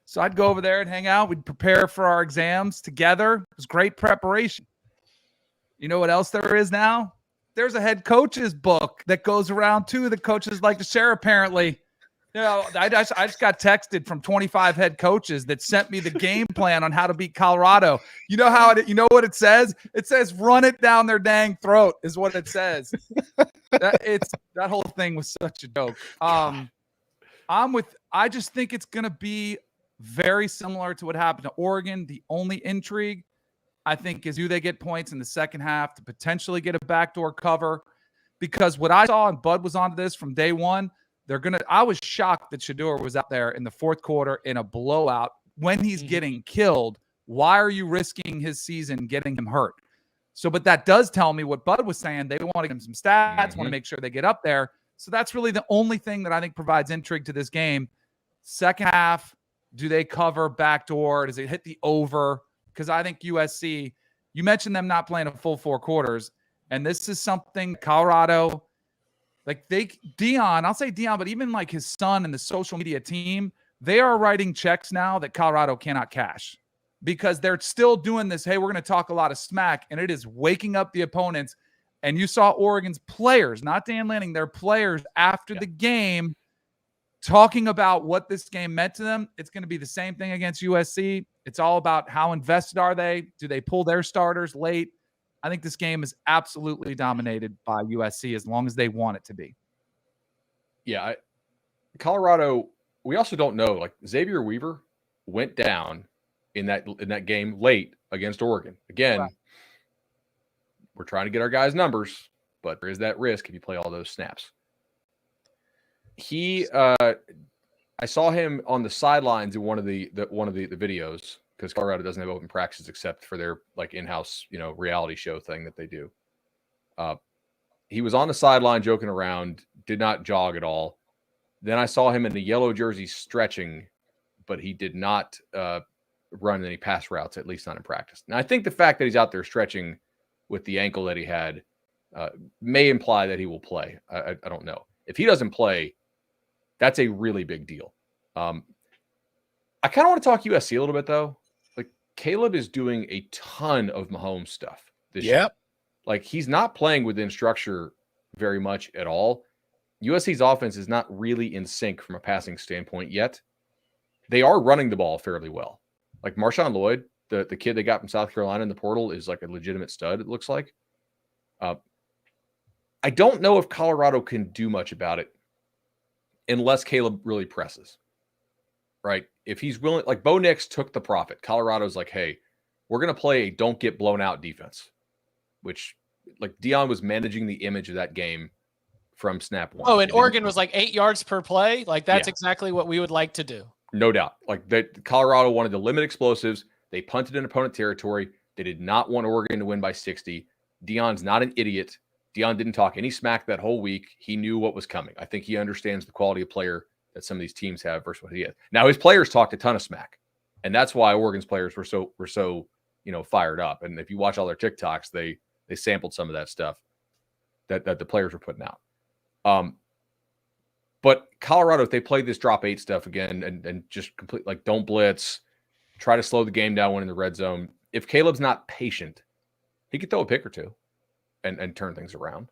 Speaker 2: So I'd go over there and hang out. We'd prepare for our exams together. It was great preparation. You know what else there is now? There's a head coach's book that goes around too that coaches like to share, apparently. I just got texted from 25 head coaches that sent me the game plan on how to beat Colorado. You know you know what it says? It says run it down their dang throat is what it says. That whole thing was such a joke. I just think it's going to be very similar to what happened to Oregon. The only intrigue I think, is do they get points in the second half to potentially get a backdoor cover? Because what I saw, and Bud was onto this from day one, I was shocked that Shedeur was out there in the fourth quarter in a blowout when he's getting killed. Why are you risking his season getting him hurt? So, but that does tell me what Bud was saying. They want to give him some stats, want to make sure they get up there. So that's really the only thing that I think provides intrigue to this game. Second half, do they cover backdoor? Does it hit the over? Because I think USC, you mentioned them not playing a full 4 quarters. And this is something Colorado, like Dion, I'll say Dion, but even like his son and the social media team, they are writing checks now that Colorado cannot cash because they're still doing this. Hey, we're going to talk a lot of smack, and it is waking up the opponents. And you saw Oregon's players, not Dan Lanning, their players after the game talking about what this game meant to them. It's going to be the same thing against USC. It's all about how invested are they? Do they pull their starters late? I think this game is absolutely dominated by USC as long as they want it to be.
Speaker 3: Yeah. Colorado, we also don't know. Like Xavier Weaver went down in that game late against Oregon. Again, we're trying to get our guys' numbers, but there is that risk if you play all those snaps. I saw him on the sidelines in one of the videos, because Colorado doesn't have open practices except for their like in-house, reality show thing that they do. He was on the sideline joking around, did not jog at all. Then I saw him in the yellow jersey stretching, but he did not run any pass routes, at least not in practice. Now, I think the fact that he's out there stretching with the ankle that he had may imply that he will play. I don't know. If he doesn't play, that's a really big deal. I kind of want to talk USC a little bit, though. Like, Caleb is doing a ton of Mahomes stuff this year. Like, he's not playing within structure very much at all. USC's offense is not really in sync from a passing standpoint yet. They are running the ball fairly well. Like, Marshawn Lloyd, the kid they got from South Carolina in the portal, is like a legitimate stud, it looks like. I don't know if Colorado can do much about it unless Caleb really presses. Right? If he's willing, like Bo Nix took the profit. Colorado's like, hey, we're going to play a don't get blown out defense, which like Dion was managing the image of that game from snap one.
Speaker 1: Oh, and Oregon was like 8 yards per play. Like that's exactly what we would like to do.
Speaker 3: No doubt. Like that, Colorado wanted to limit explosives. They punted in opponent territory. They did not want Oregon to win by 60. Dion's not an idiot. Dion didn't talk any smack that whole week. He knew what was coming. I think he understands the quality of player that some of these teams have versus what he has. Now his players talked a ton of smack, and that's why Oregon's players were so fired up. And if you watch all their TikToks, they sampled some of that stuff that the players were putting out. But Colorado, if they play this drop 8 stuff again and just complete, like, don't blitz, try to slow the game down when in the red zone. If Caleb's not patient, he could throw a pick or two and turn things around,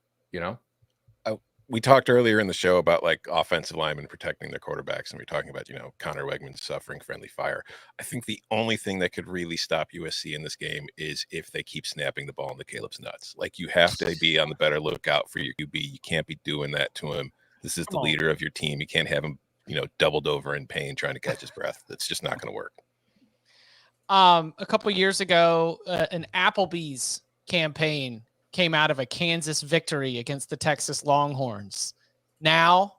Speaker 4: We talked earlier in the show about like offensive linemen protecting their quarterbacks, and we're talking about, Connor Weigman suffering friendly fire. I think the only thing that could really stop USC in this game is if they keep snapping the ball into Caleb's nuts. Like, you have to be on the better lookout for your QB. You can't be doing that to him. This is the leader of your team. You can't have him, doubled over in pain trying to catch his breath. That's just not going to work.
Speaker 1: A couple years ago, an Applebee's campaign came out of a Kansas victory against the Texas Longhorns. Now,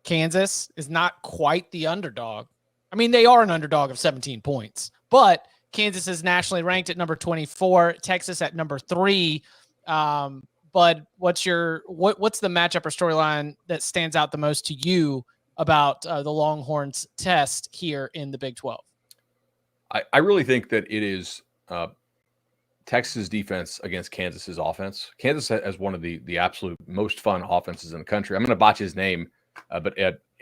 Speaker 1: Kansas is not quite the underdog. I mean, they are an underdog of 17 points, but Kansas is nationally ranked at number 24, Texas at number 3. But what's the matchup or storyline that stands out the most to you about the Longhorns test here in the Big 12?
Speaker 3: I really think that it is Texas defense against Kansas's offense. Kansas has one of the absolute most fun offenses in the country. I'm going to botch his name, but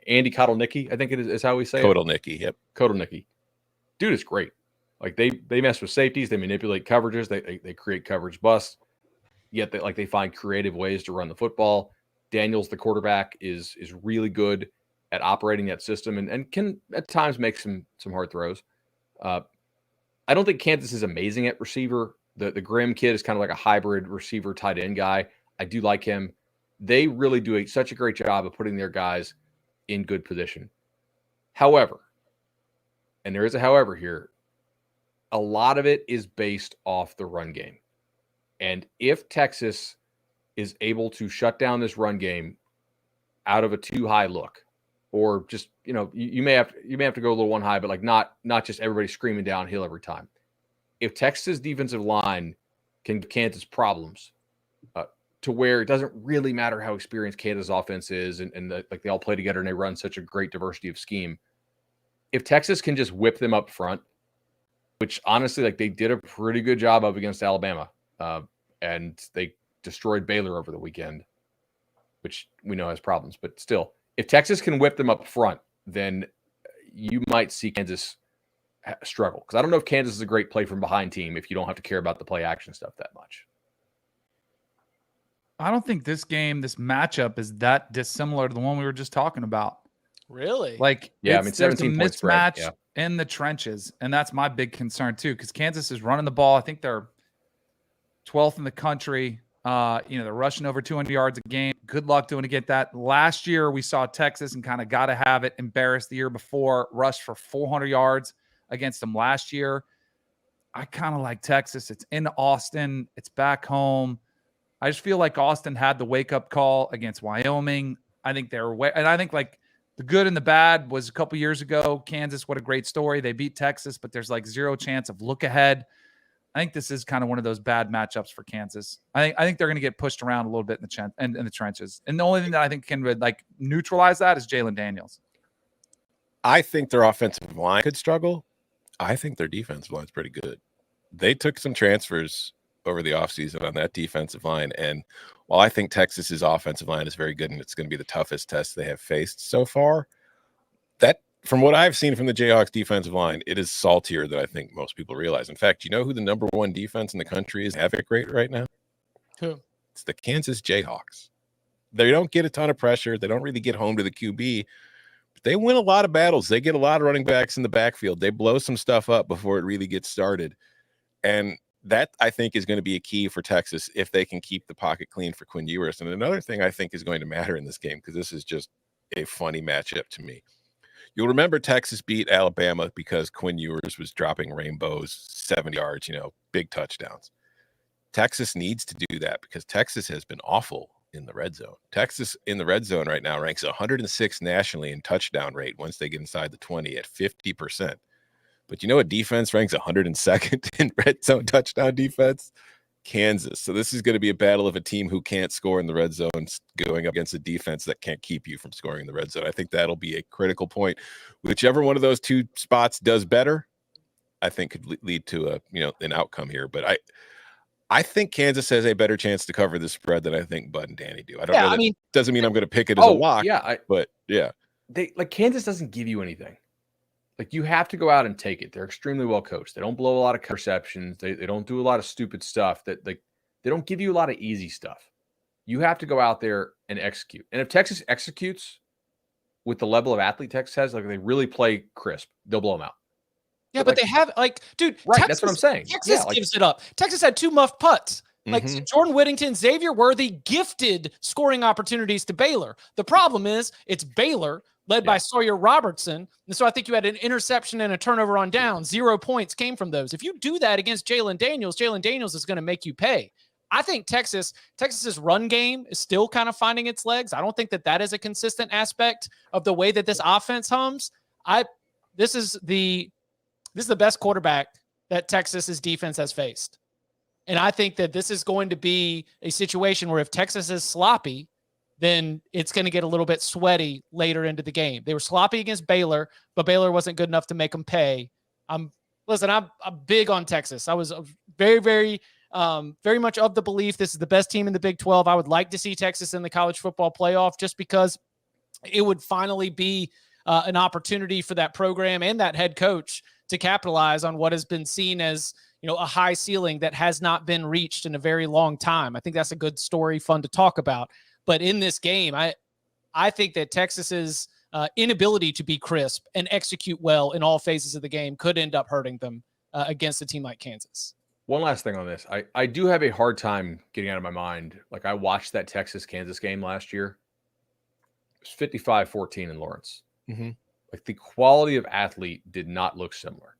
Speaker 3: Andy Kotelnicki, I think it is how we say it.
Speaker 4: Kotelnicki, yep.
Speaker 3: Kotelnicki. Dude is great. Like they mess with safeties, they manipulate coverages, they create coverage busts. Yet they find creative ways to run the football. Daniels, the quarterback, is really good at operating that system and can at times make some hard throws. I don't think Kansas is amazing at receiver. The Grimm kid is kind of like a hybrid receiver tight end guy. I do like him. They really do such a great job of putting their guys in good position. However, and there is a however here, a lot of it is based off the run game. And if Texas is able to shut down this run game out of a too high look, or just, you may have to go a little one high, but like not just everybody screaming downhill every time. If Texas defensive line can give Kansas problems to where it doesn't really matter how experienced Kansas offense is, and like they all play together and they run such a great diversity of scheme. If Texas can just whip them up front, which honestly, like they did a pretty good job of against Alabama, and they destroyed Baylor over the weekend, which we know has problems, but still, if Texas can whip them up front, then you might see Kansas struggle. Because I don't know if Kansas is a great play from behind team if you don't have to care about the play action stuff that much.
Speaker 2: I don't think this matchup is that dissimilar to the one we were just talking about.
Speaker 1: Really?
Speaker 2: Like,
Speaker 3: yeah,
Speaker 2: there's a
Speaker 3: 17-point spread.
Speaker 2: mismatch in the trenches, and that's my big concern too, because Kansas is running the ball. I think they're 12th in the country. They're rushing over 200 yards a game. Good luck doing to get that. Last year, we saw Texas and kind of got to have it embarrassed the year before, rushed for 400 yards against them last year. I kind of like Texas. It's in Austin. It's back home. I just feel like Austin had the wake-up call against Wyoming. I think and I think like the good and the bad was a couple years ago. Kansas, what a great story. They beat Texas, but there's like zero chance of look ahead. I think this is kind of one of those bad matchups for Kansas. I think they're going to get pushed around a little bit in the trenches. And the only thing that I think can like neutralize that is Jalen Daniels.
Speaker 4: I think their offensive line could struggle. I think their defensive line is pretty good. They took some transfers over the offseason on that defensive line. And while I think Texas's offensive line is very good and it's going to be the toughest test they have faced so far, that from what I've seen from the Jayhawks defensive line, it is saltier than I think most people realize. In fact, you know who the number one defense in the country is havoc rate right now?
Speaker 1: Who?
Speaker 4: It's the Kansas Jayhawks. They don't get a ton of pressure. They don't really get home to the QB. But they win a lot of battles. They get a lot of running backs in the backfield. They blow some stuff up before it really gets started. And that, I think, is going to be a key for Texas if they can keep the pocket clean for Quinn Ewers. And another thing I think is going to matter in this game, because this is just a funny matchup to me. You'll remember Texas beat Alabama because Quinn Ewers was dropping rainbows 70 yards, big touchdowns. Texas needs to do that because Texas has been awful in the red zone. Texas in the red zone right now ranks 106 nationally in touchdown rate once they get inside the 20 at 50%. But a defense ranks 102nd in red zone touchdown defense? Kansas. So this is going to be a battle of a team who can't score in the red zone going up against a defense that can't keep you from scoring in the red zone. I think that'll be a critical point. Whichever one of those two spots does better, I think could lead to an outcome here. But I think Kansas has a better chance to cover the spread than I think Bud and Danny do. I don't know. That doesn't mean I'm going to pick it as a lock.
Speaker 3: Yeah,
Speaker 4: but yeah,
Speaker 3: Kansas doesn't give you anything. Like, you have to go out and take it. They're extremely well coached. They don't blow a lot of interceptions. They don't do a lot of stupid stuff. They don't give you a lot of easy stuff. You have to go out there and execute. And if Texas executes with the level of athlete Texas has, like, they really play crisp, they'll blow them out.
Speaker 1: Yeah, but they have, dude.
Speaker 3: Right,
Speaker 1: Texas,
Speaker 3: that's what I'm saying.
Speaker 1: Texas gives it up. Texas had 2 muffed putts.
Speaker 4: Mm-hmm.
Speaker 1: Jordan Whittington, Xavier Worthy gifted scoring opportunities to Baylor. The problem is it's Baylor led by Sawyer Robertson. And so I think you had an interception and a turnover on down. 0 points came from those. If you do that against Jalen Daniels is going to make you pay. I think Texas's run game is still kind of finding its legs. I don't think that is a consistent aspect of the way that this offense hums. This is the best quarterback that Texas's defense has faced. And I think that this is going to be a situation where if Texas is sloppy, then it's going to get a little bit sweaty later into the game. They were sloppy against Baylor, but Baylor wasn't good enough to make them pay. I'm big on Texas. I was very, very, very much of the belief this is the best team in the Big 12. I would like to see Texas in the college football playoff just because it would finally be an opportunity for that program and that head coach to capitalize on what has been seen as a high ceiling that has not been reached in a very long time. I think that's a good story, fun to talk about. But in this game, I think that Texas's inability to be crisp and execute well in all phases of the game could end up hurting them against a team like Kansas.
Speaker 3: One last thing on this. I do have a hard time getting out of my mind. Like, I watched that Texas-Kansas game last year. It was 55-14 in Lawrence.
Speaker 4: Mm-hmm.
Speaker 3: Like, the quality of athlete did not look similar.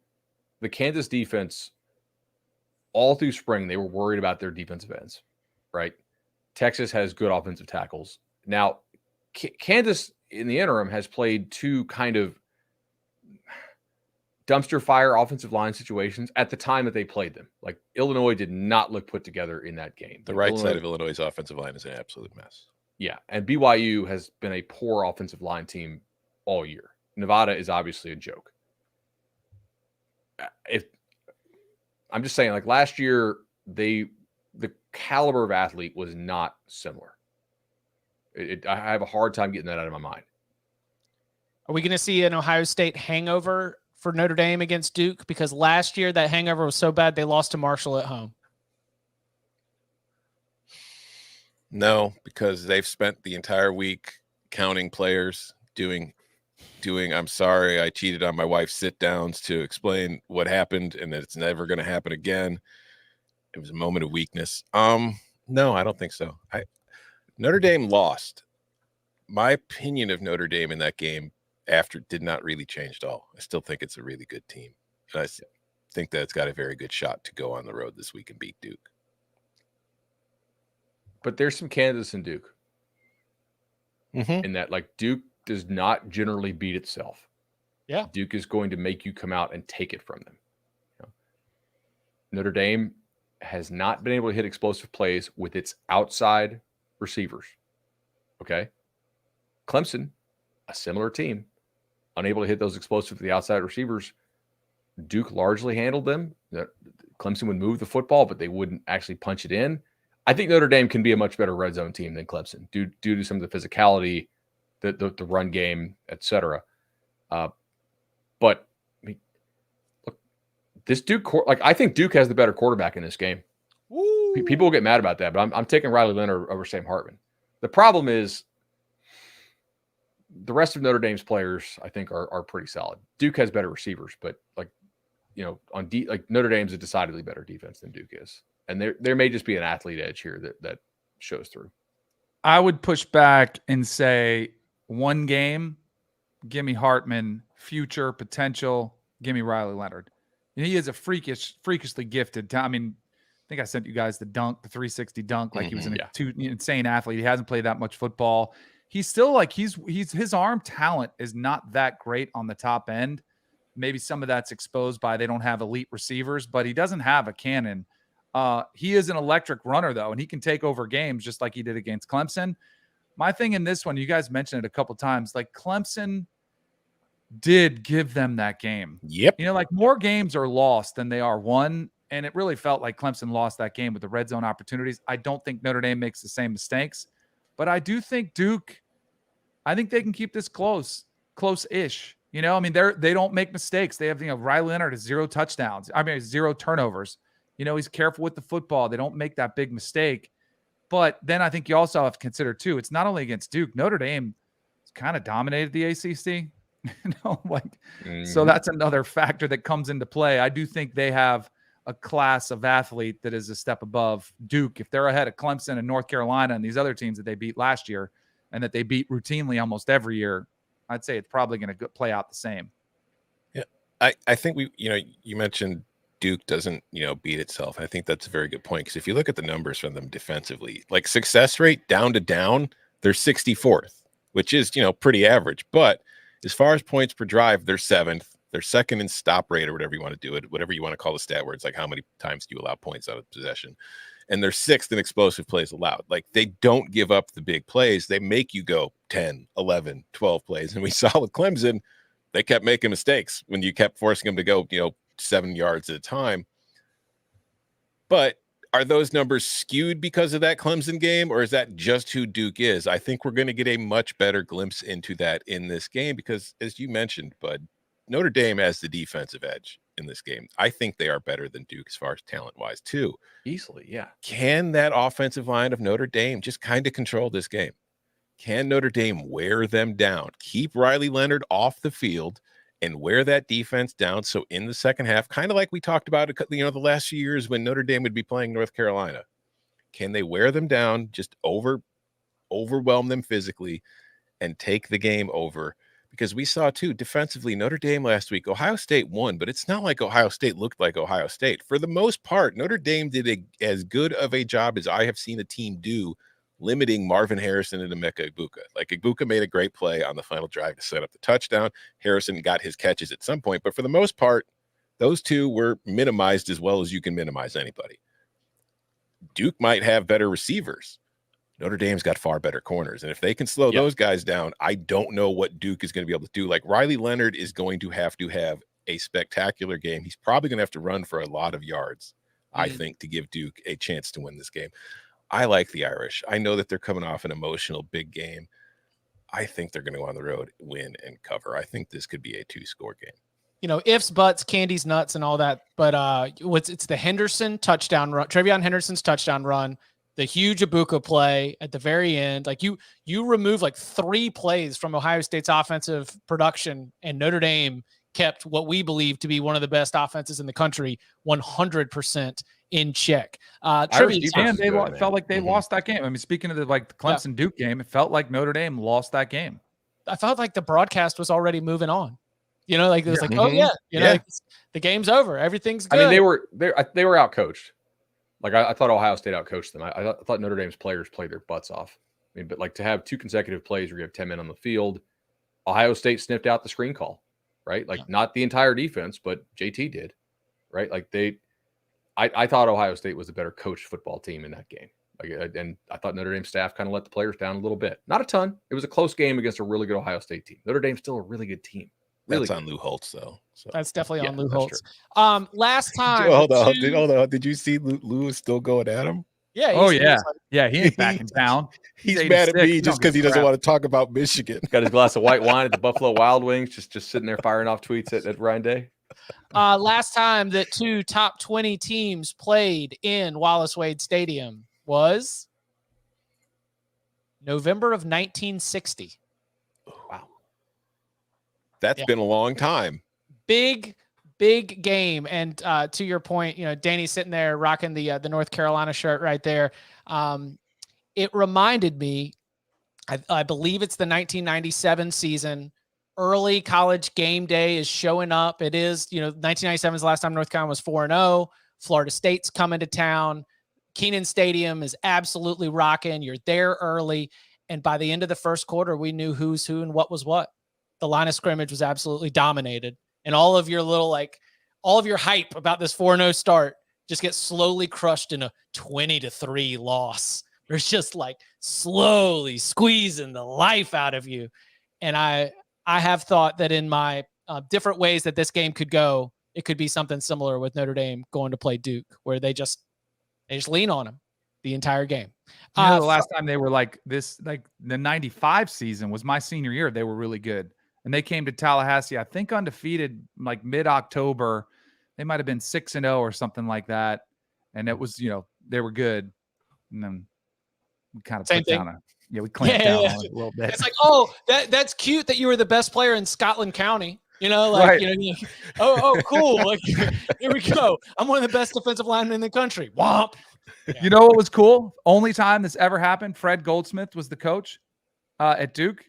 Speaker 3: the Kansas defense, all through spring, they were worried about their defensive ends, right? Texas has good offensive tackles. Now, Kansas in the interim has played two kind of dumpster fire offensive line situations at the time that they played them. Like Illinois did not look put together in that game.
Speaker 4: The right side of Illinois' offensive line is an absolute mess.
Speaker 3: Yeah, and BYU has been a poor offensive line team all year. Nevada is obviously a joke. If I'm just saying, like last year, the caliber of athlete was not similar. I have a hard time getting that out of my mind.
Speaker 1: Are we going to see an Ohio State hangover for Notre Dame against Duke? Because last year that hangover was so bad they lost to Marshall at home.
Speaker 4: No, because they've spent the entire week counting players, doing I'm sorry, I cheated on my wife's sit downs to explain what happened and that it's never going to happen again. It was a moment of weakness. No, I don't think so. Notre Dame lost. My opinion of Notre Dame in that game after did not really change at all. I still think it's a really good team. And I think that it's got a very good shot to go on the road this week and beat Duke.
Speaker 3: But there's some Kansas and Duke.
Speaker 4: Mm-hmm.
Speaker 3: In that, like, Duke does not generally beat itself.
Speaker 1: Yeah.
Speaker 3: Duke is going to make you come out and take it from them. You know? Notre Dame has not been able to hit explosive plays with its outside receivers. Okay. Clemson, a similar team, unable to hit those explosive to the outside receivers. Duke largely handled them. Clemson would move the football, but they wouldn't actually punch it in. I think Notre Dame can be a much better red zone team than Clemson due to some of the physicality, the run game, etc. But I mean, look, this Duke, I think Duke has the better quarterback in this game.
Speaker 1: Woo.
Speaker 3: People will get mad about that, but I'm taking Riley Leonard over Sam Hartman. The problem is the rest of Notre Dame's players, I think, are pretty solid. Duke has better receivers, but Notre Dame's a decidedly better defense than Duke is. And there may just be an athlete edge here that shows through.
Speaker 2: I would push back and say one game, give me Hartman, future potential, give me Riley Leonard. And he is a freakishly gifted. I mean, I think I sent you guys the 360 dunk, like he was an insane athlete. He hasn't played that much football. He's still like his arm talent is not that great on the top end. Maybe some of that's exposed by they don't have elite receivers, but he doesn't have a cannon. He is an electric runner, though, and he can take over games just like he did against Clemson. My thing in this one, you guys mentioned it a couple times, like Clemson did give them that game.
Speaker 4: Yep.
Speaker 2: You know, like more games are lost than they are won, and it really felt like Clemson lost that game with the red zone opportunities. I don't think Notre Dame makes the same mistakes, but I do think Duke, I think they can keep this close-ish. You know, I mean, they don't make mistakes. They have, Riley Leonard has 0 touchdowns. 0 turnovers. You know, he's careful with the football. They don't make that big mistake. But then I think you also have to consider, too, it's not only against Duke. Notre Dame kind of dominated the ACC. So that's another factor that comes into play. I do think they have a class of athlete that is a step above Duke. If they're ahead of Clemson and North Carolina and these other teams that they beat last year and that they beat routinely almost every year, I'd say it's probably going to play out the same.
Speaker 4: Yeah, I think you mentioned Duke doesn't, beat itself. I think that's a very good point because if you look at the numbers from them defensively, like success rate down to down, they're 64th, which is, pretty average. But as far as points per drive, they're 7th. They're second in stop rate or whatever you want to do it, whatever you want to call the stat where it's like how many times do you allow points out of possession. And they're 6th in explosive plays allowed. Like they don't give up the big plays. They make you go 10, 11, 12 plays. And we saw with Clemson, they kept making mistakes when you kept forcing them to go, 7 yards at a time. But are those numbers skewed because of that Clemson game, or is that just who Duke is? I think we're going to get a much better glimpse into that in this game because, as you mentioned, Bud, Notre Dame has the defensive edge in this game. I think they are better than Duke as far as talent-wise, too.
Speaker 3: Easily, yeah.
Speaker 4: Can that offensive line of Notre Dame just kind of control this game? Can Notre Dame wear them down? Keep Riley Leonard off the field and wear that defense down. So in the second half, kind of like we talked about, the last few years when Notre Dame would be playing North Carolina, can they wear them down, just overwhelm them physically and take the game over? because we saw too defensively Notre Dame last week. Ohio State won, but it's not like Ohio State looked like Ohio State. For the most part, Notre Dame did as good of a job as I have seen a team do limiting Marvin Harrison and Emeka Egbuka. Like Egbuka made a great play on the final drive to set up the touchdown. Harrison got his catches at some point, but for the most part, those two were minimized as well as you can minimize anybody. Duke might have better receivers. Notre Dame's got far better corners. And if they can slow those guys down, I don't know what Duke is going to be able to do. Like Riley Leonard is going to have a spectacular game. He's probably going to have to run for a lot of yards, I think, to give Duke a chance to win this game. I like the Irish. I know that they're coming off an emotional big game. I think they're going to go on the road, win, and cover. I think this could be a 2-score game.
Speaker 1: You know, ifs, buts, candies, nuts, and all that. But it's the Henderson touchdown run, Trevion Henderson's touchdown run, the huge Egbuka play at the very end. Like you remove like 3 plays from Ohio State's offensive production, and Notre Dame kept what we believe to be one of the best offenses in the country 100% in check. Trivia,
Speaker 2: and they felt like they lost that game. I mean, speaking of the Clemson Duke game, it felt like Notre Dame lost that game.
Speaker 1: I felt like the broadcast was already moving on. You know, like it was oh yeah, you know, the game's over, everything's good.
Speaker 3: I mean, they were outcoached. Like I thought Ohio State outcoached them. I thought Notre Dame's players played their butts off. I mean, but like to have 2 consecutive plays where you have 10 men on the field, Ohio State sniffed out the screen call, right? Like not the entire defense, but JT did, right? Like I thought Ohio State was a better coached football team in that game. Like, and I thought Notre Dame staff kind of let the players down a little bit. Not a ton. It was a close game against a really good Ohio State team. Notre Dame's still a really good team. Really
Speaker 4: that's on Lou Holtz, though. So.
Speaker 1: That's definitely on Lou Holtz. Last time.
Speaker 4: Hold on. Did you see Lou is still going at him?
Speaker 1: Yeah.
Speaker 2: He ain't backing down.
Speaker 4: He's mad at me just because he doesn't want to talk about Michigan.
Speaker 3: Got his glass of white wine at the Buffalo Wild Wings, just sitting there firing off tweets at Ryan Day.
Speaker 1: Last time that 2 top 20 teams played in Wallace Wade Stadium was November of 1960.
Speaker 3: Wow.
Speaker 1: That's
Speaker 4: been a long time.
Speaker 1: Big game. And to your point, you know, Danny's sitting there rocking the North Carolina shirt right there. It reminded me, I believe it's the 1997 season. Early college game day is showing up. It is, you know, 1997 is the last time North Carolina was 4-0. Florida State's coming to town. Kenan Stadium is absolutely rocking. You're there early. And by the end of the first quarter, we knew who's who and what was what. The line of scrimmage was absolutely dominated. And all of your all of your hype about this 4-0 start just gets slowly crushed in a 20-3 loss. There's just like slowly squeezing the life out of you. And I have thought that in my different ways that this game could go, it could be something similar with Notre Dame going to play Duke, where they just lean on them the entire game.
Speaker 2: The last time they were like this, like the 95 season was my senior year. They were really good. And they came to Tallahassee, I think undefeated, like mid-October. They might have been 6-0 or something like that. And it was, you know, they were good. And then we kind of we clamped down on it a little bit.
Speaker 1: It's like, oh, that's cute that you were the best player in Scotland County. You know, like,
Speaker 2: right.
Speaker 1: You know, cool. Like, here we go. I'm one of the best defensive linemen in the country. Womp. Yeah.
Speaker 2: You know what was cool? Only time this ever happened, Fred Goldsmith was the coach at Duke.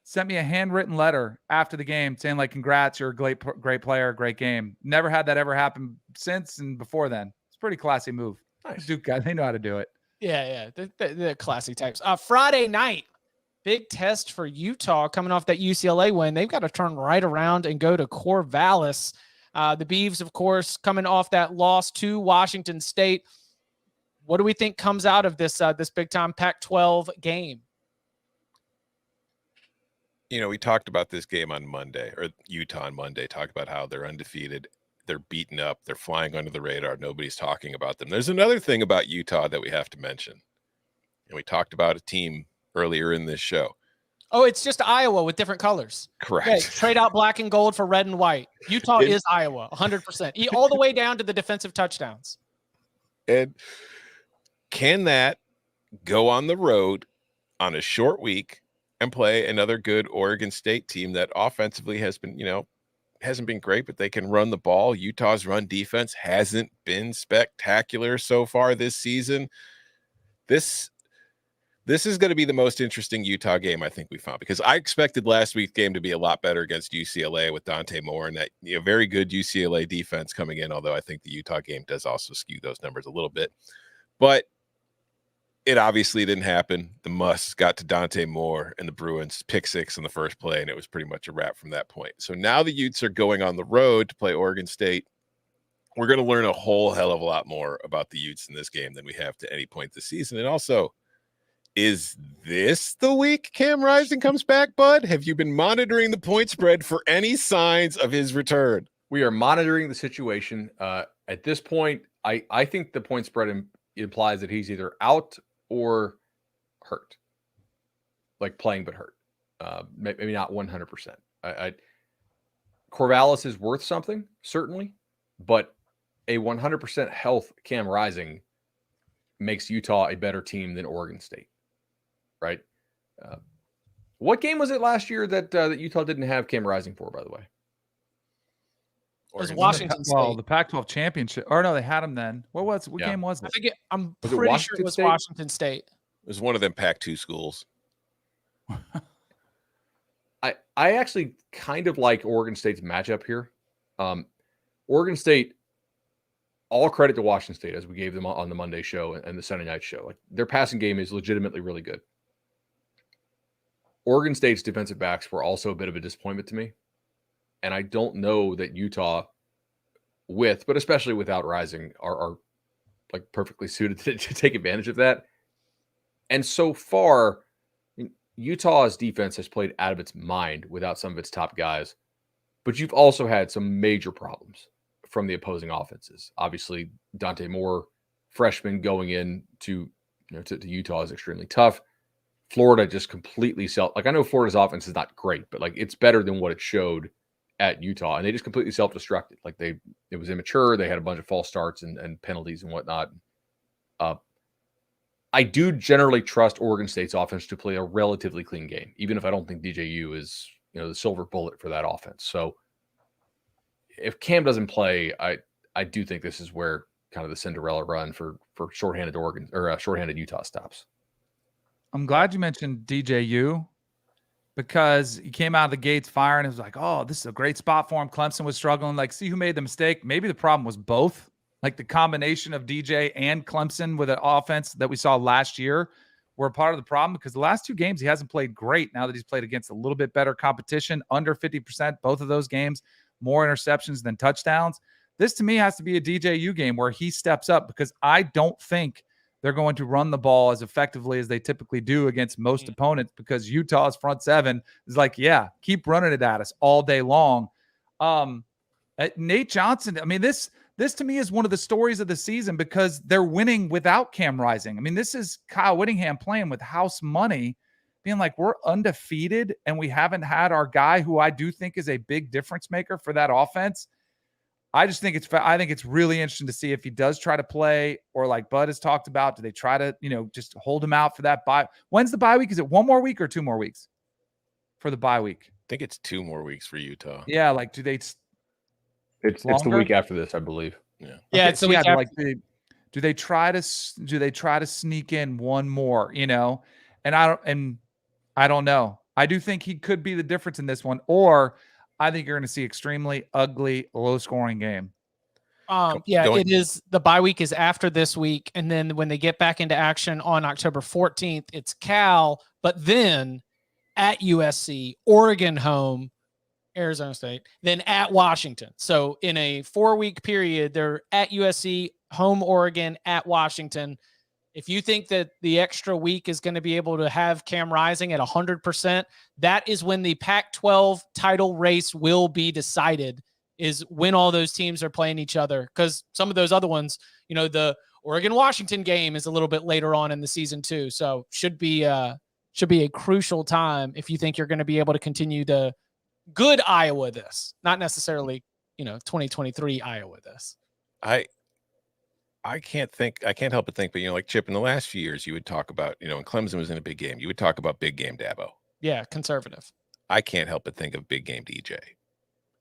Speaker 2: Sent me a handwritten letter after the game saying, like, congrats, you're a great player, great game. Never had that ever happen since and before then. It's a pretty classy move. Nice. Duke guys, they know how to do it.
Speaker 1: Yeah. They're classy types. Friday night, big test for Utah coming off that UCLA win. They've got to turn right around and go to Corvallis. The Beavs, of course, coming off that loss to Washington State. What do we think comes out of this big-time Pac-12 game?
Speaker 4: You know, we talked about this game on Monday, or Utah on Monday, talked about how they're undefeated. They're beaten up. They're flying under the radar. Nobody's talking about them. There's another thing about Utah that we have to mention. And we talked about a team earlier in this show.
Speaker 1: Oh, it's just Iowa with different colors.
Speaker 4: Correct.
Speaker 1: Yeah, trade out black and gold for red and white. Utah is Iowa, 100%. All the way down to the defensive touchdowns.
Speaker 4: And can that go on the road on a short week and play another good Oregon State team that offensively has been, hasn't been great, but they can run the ball. Utah's run defense hasn't been spectacular so far this season. This This is going to be the most interesting Utah game I think we found, because I expected last week's game to be a lot better against UCLA with Dante Moore and that very good UCLA defense coming in, although I think the Utah game does also skew those numbers a little bit. But it obviously didn't happen. The Musts got to Dante Moore and the Bruins pick 6 in the first play, and it was pretty much a wrap from that point. So now the Utes are going on the road to play Oregon State. We're going to learn a whole hell of a lot more about the Utes in this game than we have to any point this season. And also, is this the week Cam Rising comes back, bud? Have you been monitoring the point spread for any signs of his return?
Speaker 3: We are monitoring the situation. At this point, I think the point spread implies that he's either out or hurt, like playing but hurt. Maybe not 100%. Corvallis is worth something, certainly, but a 100% health Cam Rising makes Utah a better team than Oregon State, right? What game was it last year that Utah didn't have Cam Rising for, by the way?
Speaker 1: It was Washington State.
Speaker 2: Well, the Pac-12 championship. Or no, they had him then. What game was it?
Speaker 1: I'm
Speaker 3: Was it
Speaker 1: pretty sure it was Washington State.
Speaker 4: It was one of them Pac-2 schools.
Speaker 3: I actually kind of like Oregon State's matchup here. Oregon State, all credit to Washington State, as we gave them on the Monday show and the Sunday night show. Like, their passing game is legitimately really good. Oregon State's defensive backs were also a bit of a disappointment to me. And I don't know that Utah, but especially without Rising, are like perfectly suited to take advantage of that. And so far, Utah's defense has played out of its mind without some of its top guys. But you've also had some major problems from the opposing offenses. Obviously, Dante Moore, freshman, going in to Utah is extremely tough. Florida just completely I know Florida's offense is not great, but like it's better than what it showed at Utah, and they just completely self-destructed. Like it was immature. They had a bunch of false starts and penalties and whatnot. I do generally trust Oregon State's offense to play a relatively clean game, even if I don't think DJU is the silver bullet for that offense. So if Cam doesn't play, I do think this is where kind of the Cinderella run for shorthanded Oregon or shorthanded Utah stops.
Speaker 2: I'm glad you mentioned DJU, because he came out of the gates firing. It was like, oh, this is a great spot for him. Clemson was struggling. Like, see who made the mistake. Maybe the problem was both. Like the combination of DJ and Clemson with an offense that we saw last year were part of the problem, because the last 2 games he hasn't played great. Now that he's played against a little bit better competition, under 50%, both of those games, more interceptions than touchdowns. This to me has to be a DJU game where he steps up, because I don't think they're going to run the ball as effectively as they typically do against most opponents, because Utah's front 7 is like, yeah, keep running it at us all day long. Nate Johnson, I mean, this to me is one of the stories of the season, because they're winning without Cam Rising. I mean, this is Kyle Whittingham playing with house money, being like, we're undefeated and we haven't had our guy who I do think is a big difference maker for that offense. I think it's really interesting to see if he does try to play, or like Bud has talked about, do they try to, just hold him out for that bye? When's the bye week? Is it 1 more week or 2 more weeks for the bye week?
Speaker 4: I think it's 2 more weeks for Utah.
Speaker 2: Yeah. Like, do they,
Speaker 3: It's the week after this, I believe.
Speaker 4: Yeah.
Speaker 1: Yeah.
Speaker 2: Okay,
Speaker 1: It's the week after.
Speaker 2: like, do they try to sneak in one more, and I don't know. I do think he could be the difference in this one, or I think you're going to see extremely ugly, low-scoring game.
Speaker 1: It is. The bye week is after this week, and then when they get back into action on October 14th, it's Cal, but then at USC, Oregon home, Arizona State, then at Washington. So in a 4-week period, they're at USC, home Oregon, at Washington. If you think that the extra week is going to be able to have Cam Rising at 100%, that is when the Pac-12 title race will be decided, is when all those teams are playing each other. Because some of those other ones, the Oregon-Washington game is a little bit later on in the season too. So should be a crucial time if you think you're going to be able to continue the good Iowa this, not necessarily, 2023 Iowa this.
Speaker 4: I can't help but think, but like Chip, in the last few years, you would talk about, when Clemson was in a big game, you would talk about big game Dabo.
Speaker 1: Yeah, conservative.
Speaker 4: I can't help but think of big game DJ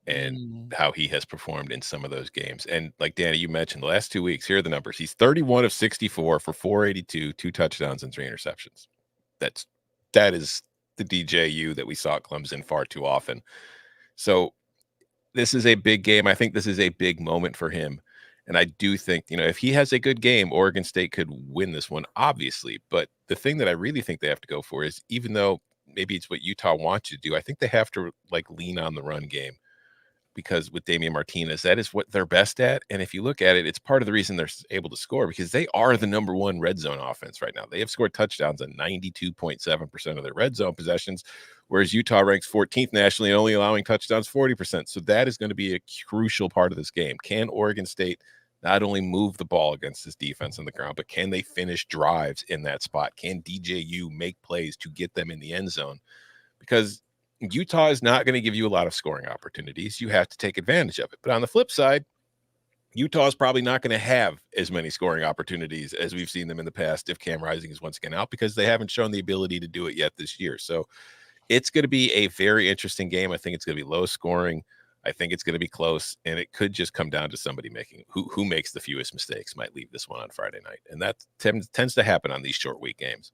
Speaker 4: and how he has performed in some of those games. And like Danny, you mentioned the last 2 weeks, here are the numbers. He's 31 of 64 for 482, 2 touchdowns and 3 interceptions. that is the DJU that we saw at Clemson far too often. So this is a big game. I think this is a big moment for him. And I do think, if he has a good game, Oregon State could win this one, obviously. But the thing that I really think they have to go for is, even though maybe it's what Utah wants you to do, I think they have to lean on the run game, because with Damian Martinez, that is what they're best at. And if you look at it, it's part of the reason they're able to score, because they are the number one red zone offense right now. They have scored touchdowns on 92.7% of their red zone possessions, whereas Utah ranks 14th nationally and only allowing touchdowns 40%. So that is going to be a crucial part of this game. Can Oregon State not only move the ball against this defense on the ground, but can they finish drives in that spot? Can DJU make plays to get them in the end zone? Because Utah is not going to give you a lot of scoring opportunities. You have to take advantage of it. But on the flip side, Utah is probably not going to have as many scoring opportunities as we've seen them in the past if Cam Rising is once again out, because they haven't shown the ability to do it yet this year. So it's going to be a very interesting game. I think it's going to be low scoring. I think it's going to be close, and it could just come down to somebody who makes the fewest mistakes might leave this one on Friday night. And that tends to happen on these short week games.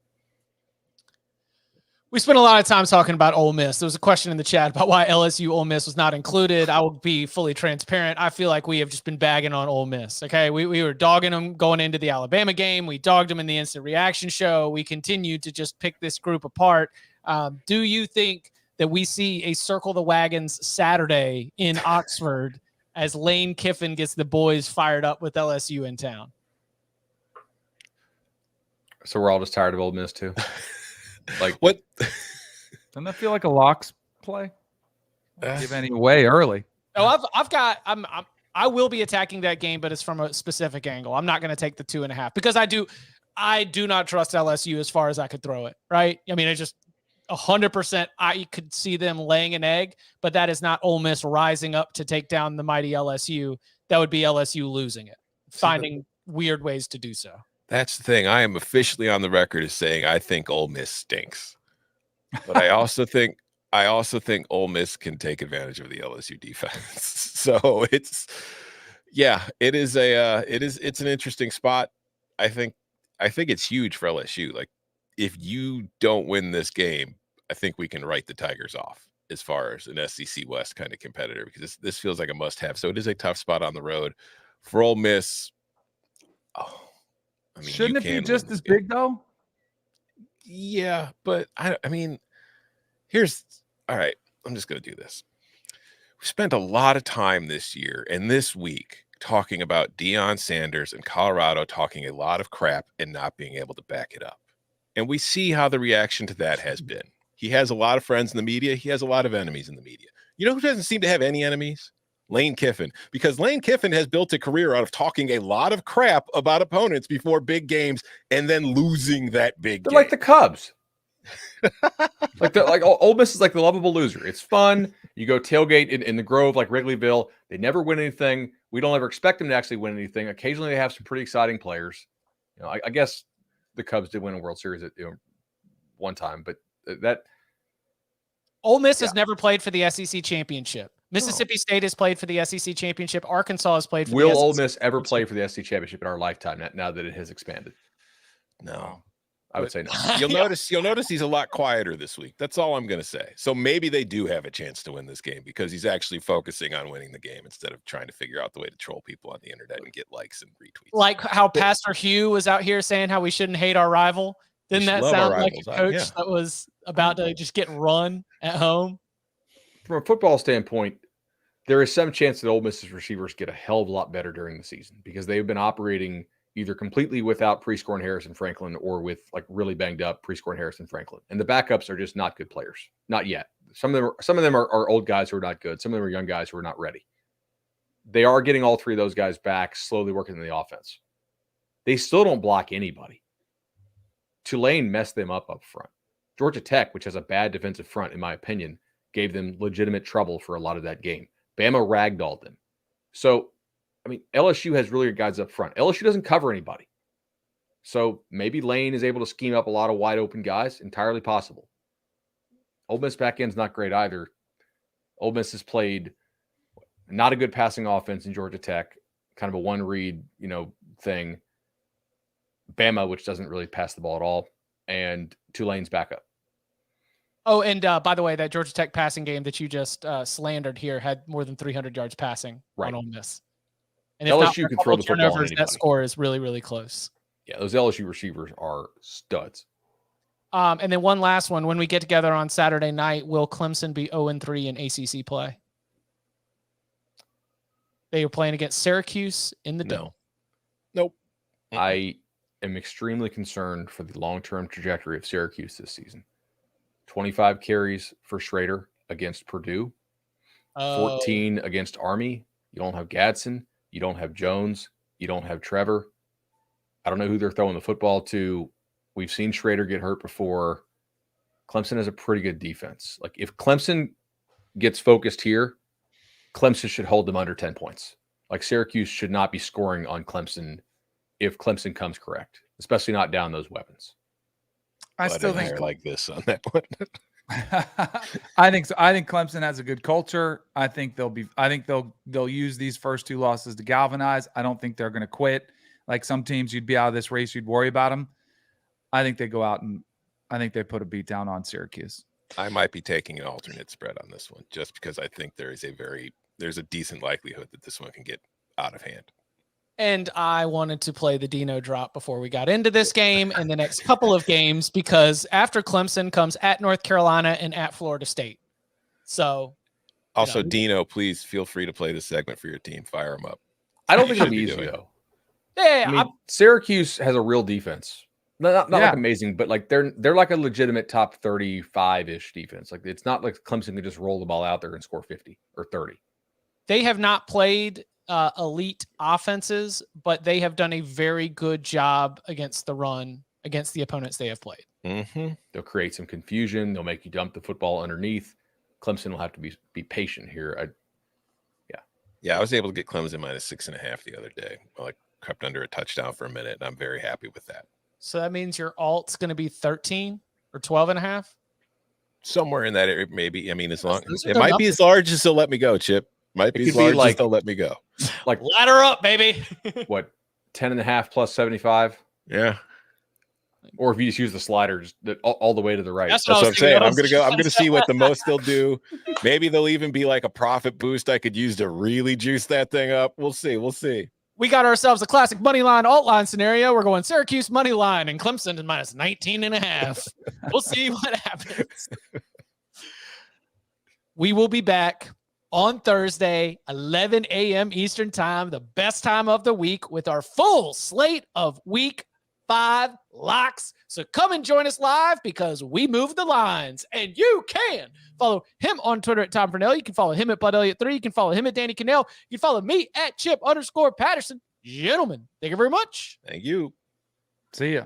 Speaker 1: We spent a lot of time talking about Ole Miss. There was a question in the chat about why LSU-Ole Miss was not included. I will be fully transparent. I feel like we have just been bagging on Ole Miss. Okay, we were dogging them going into the Alabama game. We dogged them in the instant reaction show. We continued to just pick this group apart. Do you think that we see a circle the wagons Saturday in Oxford as Lane Kiffin gets the boys fired up with LSU in town?
Speaker 3: So we're all just tired of Ole Miss too.
Speaker 4: What?
Speaker 2: Doesn't that feel like a locks play? Give any away early.
Speaker 1: Oh, I will be attacking that game, but it's from a specific angle. I'm not going to take the 2.5 because I do not trust LSU as far as I could throw it. Right? I mean, it's just 100%. I could see them laying an egg, but that is not Ole Miss rising up to take down the mighty LSU. That would be LSU losing it, finding weird ways to do so.
Speaker 4: That's the thing. I am officially on the record as saying I think Ole Miss stinks, but I also think Ole Miss can take advantage of the LSU defense. So it's an interesting spot. I think it's huge for LSU. Like, if you don't win this game, I think we can write the Tigers off as far as an SEC West kind of competitor, because this feels like a must-have. So it is a tough spot on the road for Ole Miss. Oh, I mean,
Speaker 2: shouldn't it be just as big though?
Speaker 4: Yeah, but I mean, all right. I'm just going to do this. We spent a lot of time this year and this week talking about Deion Sanders and Colorado talking a lot of crap and not being able to back it up. And we see how the reaction to that has been. He has a lot of friends in the media. He has a lot of enemies in the media. You know who doesn't seem to have any enemies? Lane Kiffin, because Lane Kiffin has built a career out of talking a lot of crap about opponents before big games and then losing that big game.
Speaker 3: Like the Cubs. like Ole Miss is like the lovable loser. It's fun. You go tailgate in the Grove like Wrigleyville. They never win anything. We don't ever expect them to actually win anything. Occasionally they have some pretty exciting players. I guess the Cubs did win a World Series at one time, but that
Speaker 1: Ole Miss has never played for the SEC championship. Mississippi State has played for the SEC championship. Arkansas has played for the SEC
Speaker 3: Will Ole Miss ever play for the SEC championship in our lifetime now that it has expanded?
Speaker 4: No.
Speaker 3: I would say no.
Speaker 4: You'll notice he's a lot quieter this week. That's all I'm going to say. So maybe they do have a chance to win this game because he's actually focusing on winning the game instead of trying to figure out the way to troll people on the internet and get likes and retweets.
Speaker 1: Like how Pastor Hugh was out here saying how we shouldn't hate our rival. Didn't that sound like a coach that was about to just get run at home?
Speaker 3: From a football standpoint, there is some chance that Ole Miss's receivers get a hell of a lot better during the season because they've been operating either completely without Prescore and Harrison Franklin or with like really banged up Prescore and Harrison Franklin. And the backups are just not good players. Not yet. Some of them are old guys who are not good. Some of them are young guys who are not ready. They are getting all three of those guys back, slowly working in the offense. They still don't block anybody. Tulane messed them up front. Georgia Tech, which has a bad defensive front, in my opinion, gave them legitimate trouble for a lot of that game. Bama ragdolled them. So, I mean, LSU has really good guys up front. LSU doesn't cover anybody. So maybe Lane is able to scheme up a lot of wide open guys. Entirely possible. Ole Miss back end's not great either. Ole Miss has played not a good passing offense in Georgia Tech, kind of a one read, thing. Bama, which doesn't really pass the ball at all. and Tulane's backup.
Speaker 1: Oh, and by the way, that Georgia Tech passing game that you just slandered here had more than 300 yards passing on Ole Miss. And if
Speaker 3: LSU
Speaker 1: not
Speaker 3: can throw the football on
Speaker 1: turnovers,
Speaker 3: anybody.
Speaker 1: that score is really, really close.
Speaker 3: Yeah, those LSU receivers are studs.
Speaker 1: And then one last one. When we get together on Saturday night, will Clemson be 0-3 in ACC play? They are playing against Syracuse in the Dome.
Speaker 4: Nope.
Speaker 3: I am extremely concerned for the long-term trajectory of Syracuse this season. 25 carries for Schrader against Purdue, 14 against Army. You don't have Gadsden. You don't have Jones. You don't have Trevor. I don't know who they're throwing the football to. We've seen Schrader get hurt before. Clemson has a pretty good defense. Like, if Clemson gets focused here, Clemson should hold them under 10 points. Like, Syracuse should not be scoring on Clemson if Clemson comes correct, especially not down those weapons.
Speaker 2: I still think
Speaker 4: like this on that one.
Speaker 2: I think so. I think Clemson has a good culture. I think they'll use these first two losses to galvanize. I don't think they're going to quit. Like some teams, you'd be out of this race, you'd worry about them. I think they go out and I think they put a beat down on Syracuse.
Speaker 4: I might be taking an alternate spread on this one just because I think there's a decent likelihood that this one can get out of hand.
Speaker 1: And I wanted to play the Dino drop before we got into this game and the next couple of games, because after Clemson comes at North Carolina and at Florida State. So,
Speaker 4: also, Dino, please feel free to play this segment for your team. Fire them up.
Speaker 3: I don't think it'll be easy, though.
Speaker 1: Yeah,
Speaker 3: I mean, Syracuse has a real defense. Not like amazing, but like they're like a legitimate top 35-ish defense. Like, it's not like Clemson can just roll the ball out there and score 50 or 30.
Speaker 1: They have not played elite offenses, but they have done a very good job against the run against the opponents they have played.
Speaker 4: Mm-hmm.
Speaker 3: They'll create some confusion. They'll make you dump the football underneath. Clemson will have to be patient here.
Speaker 4: I was able to get Clemson minus 6.5 the other day. I crept under a touchdown for a minute, and I'm very happy with that.
Speaker 1: So that means your alt's going to be 13 or 12.5?
Speaker 4: Somewhere in that area, maybe. I mean, as long it might be as large as they'll let me go, Chip. Might be as large as they'll let me go.
Speaker 3: Like,
Speaker 1: ladder up, baby.
Speaker 3: What, 10.5 plus 75?
Speaker 4: Yeah.
Speaker 3: Or if you just use the slider just all the way to the right.
Speaker 4: That's what I'm saying. I'm gonna see what the most they'll do. Maybe they'll even be like a profit boost I could use to really juice that thing up. We'll see.
Speaker 1: We got ourselves a classic money line, alt line scenario. We're going Syracuse money line and Clemson to minus 19.5. We'll see what happens. We will be back on Thursday, 11 a.m. Eastern time, the best time of the week, with our full slate of week 5 locks. So come and join us live, because we move the lines, and you can follow him on Twitter at Tom Purnell. You can follow him at Bud Elliott 3. You can follow him at Danny Cannell. You can follow me at Chip_Patterson. Gentlemen, thank you very much.
Speaker 4: Thank you.
Speaker 2: See ya.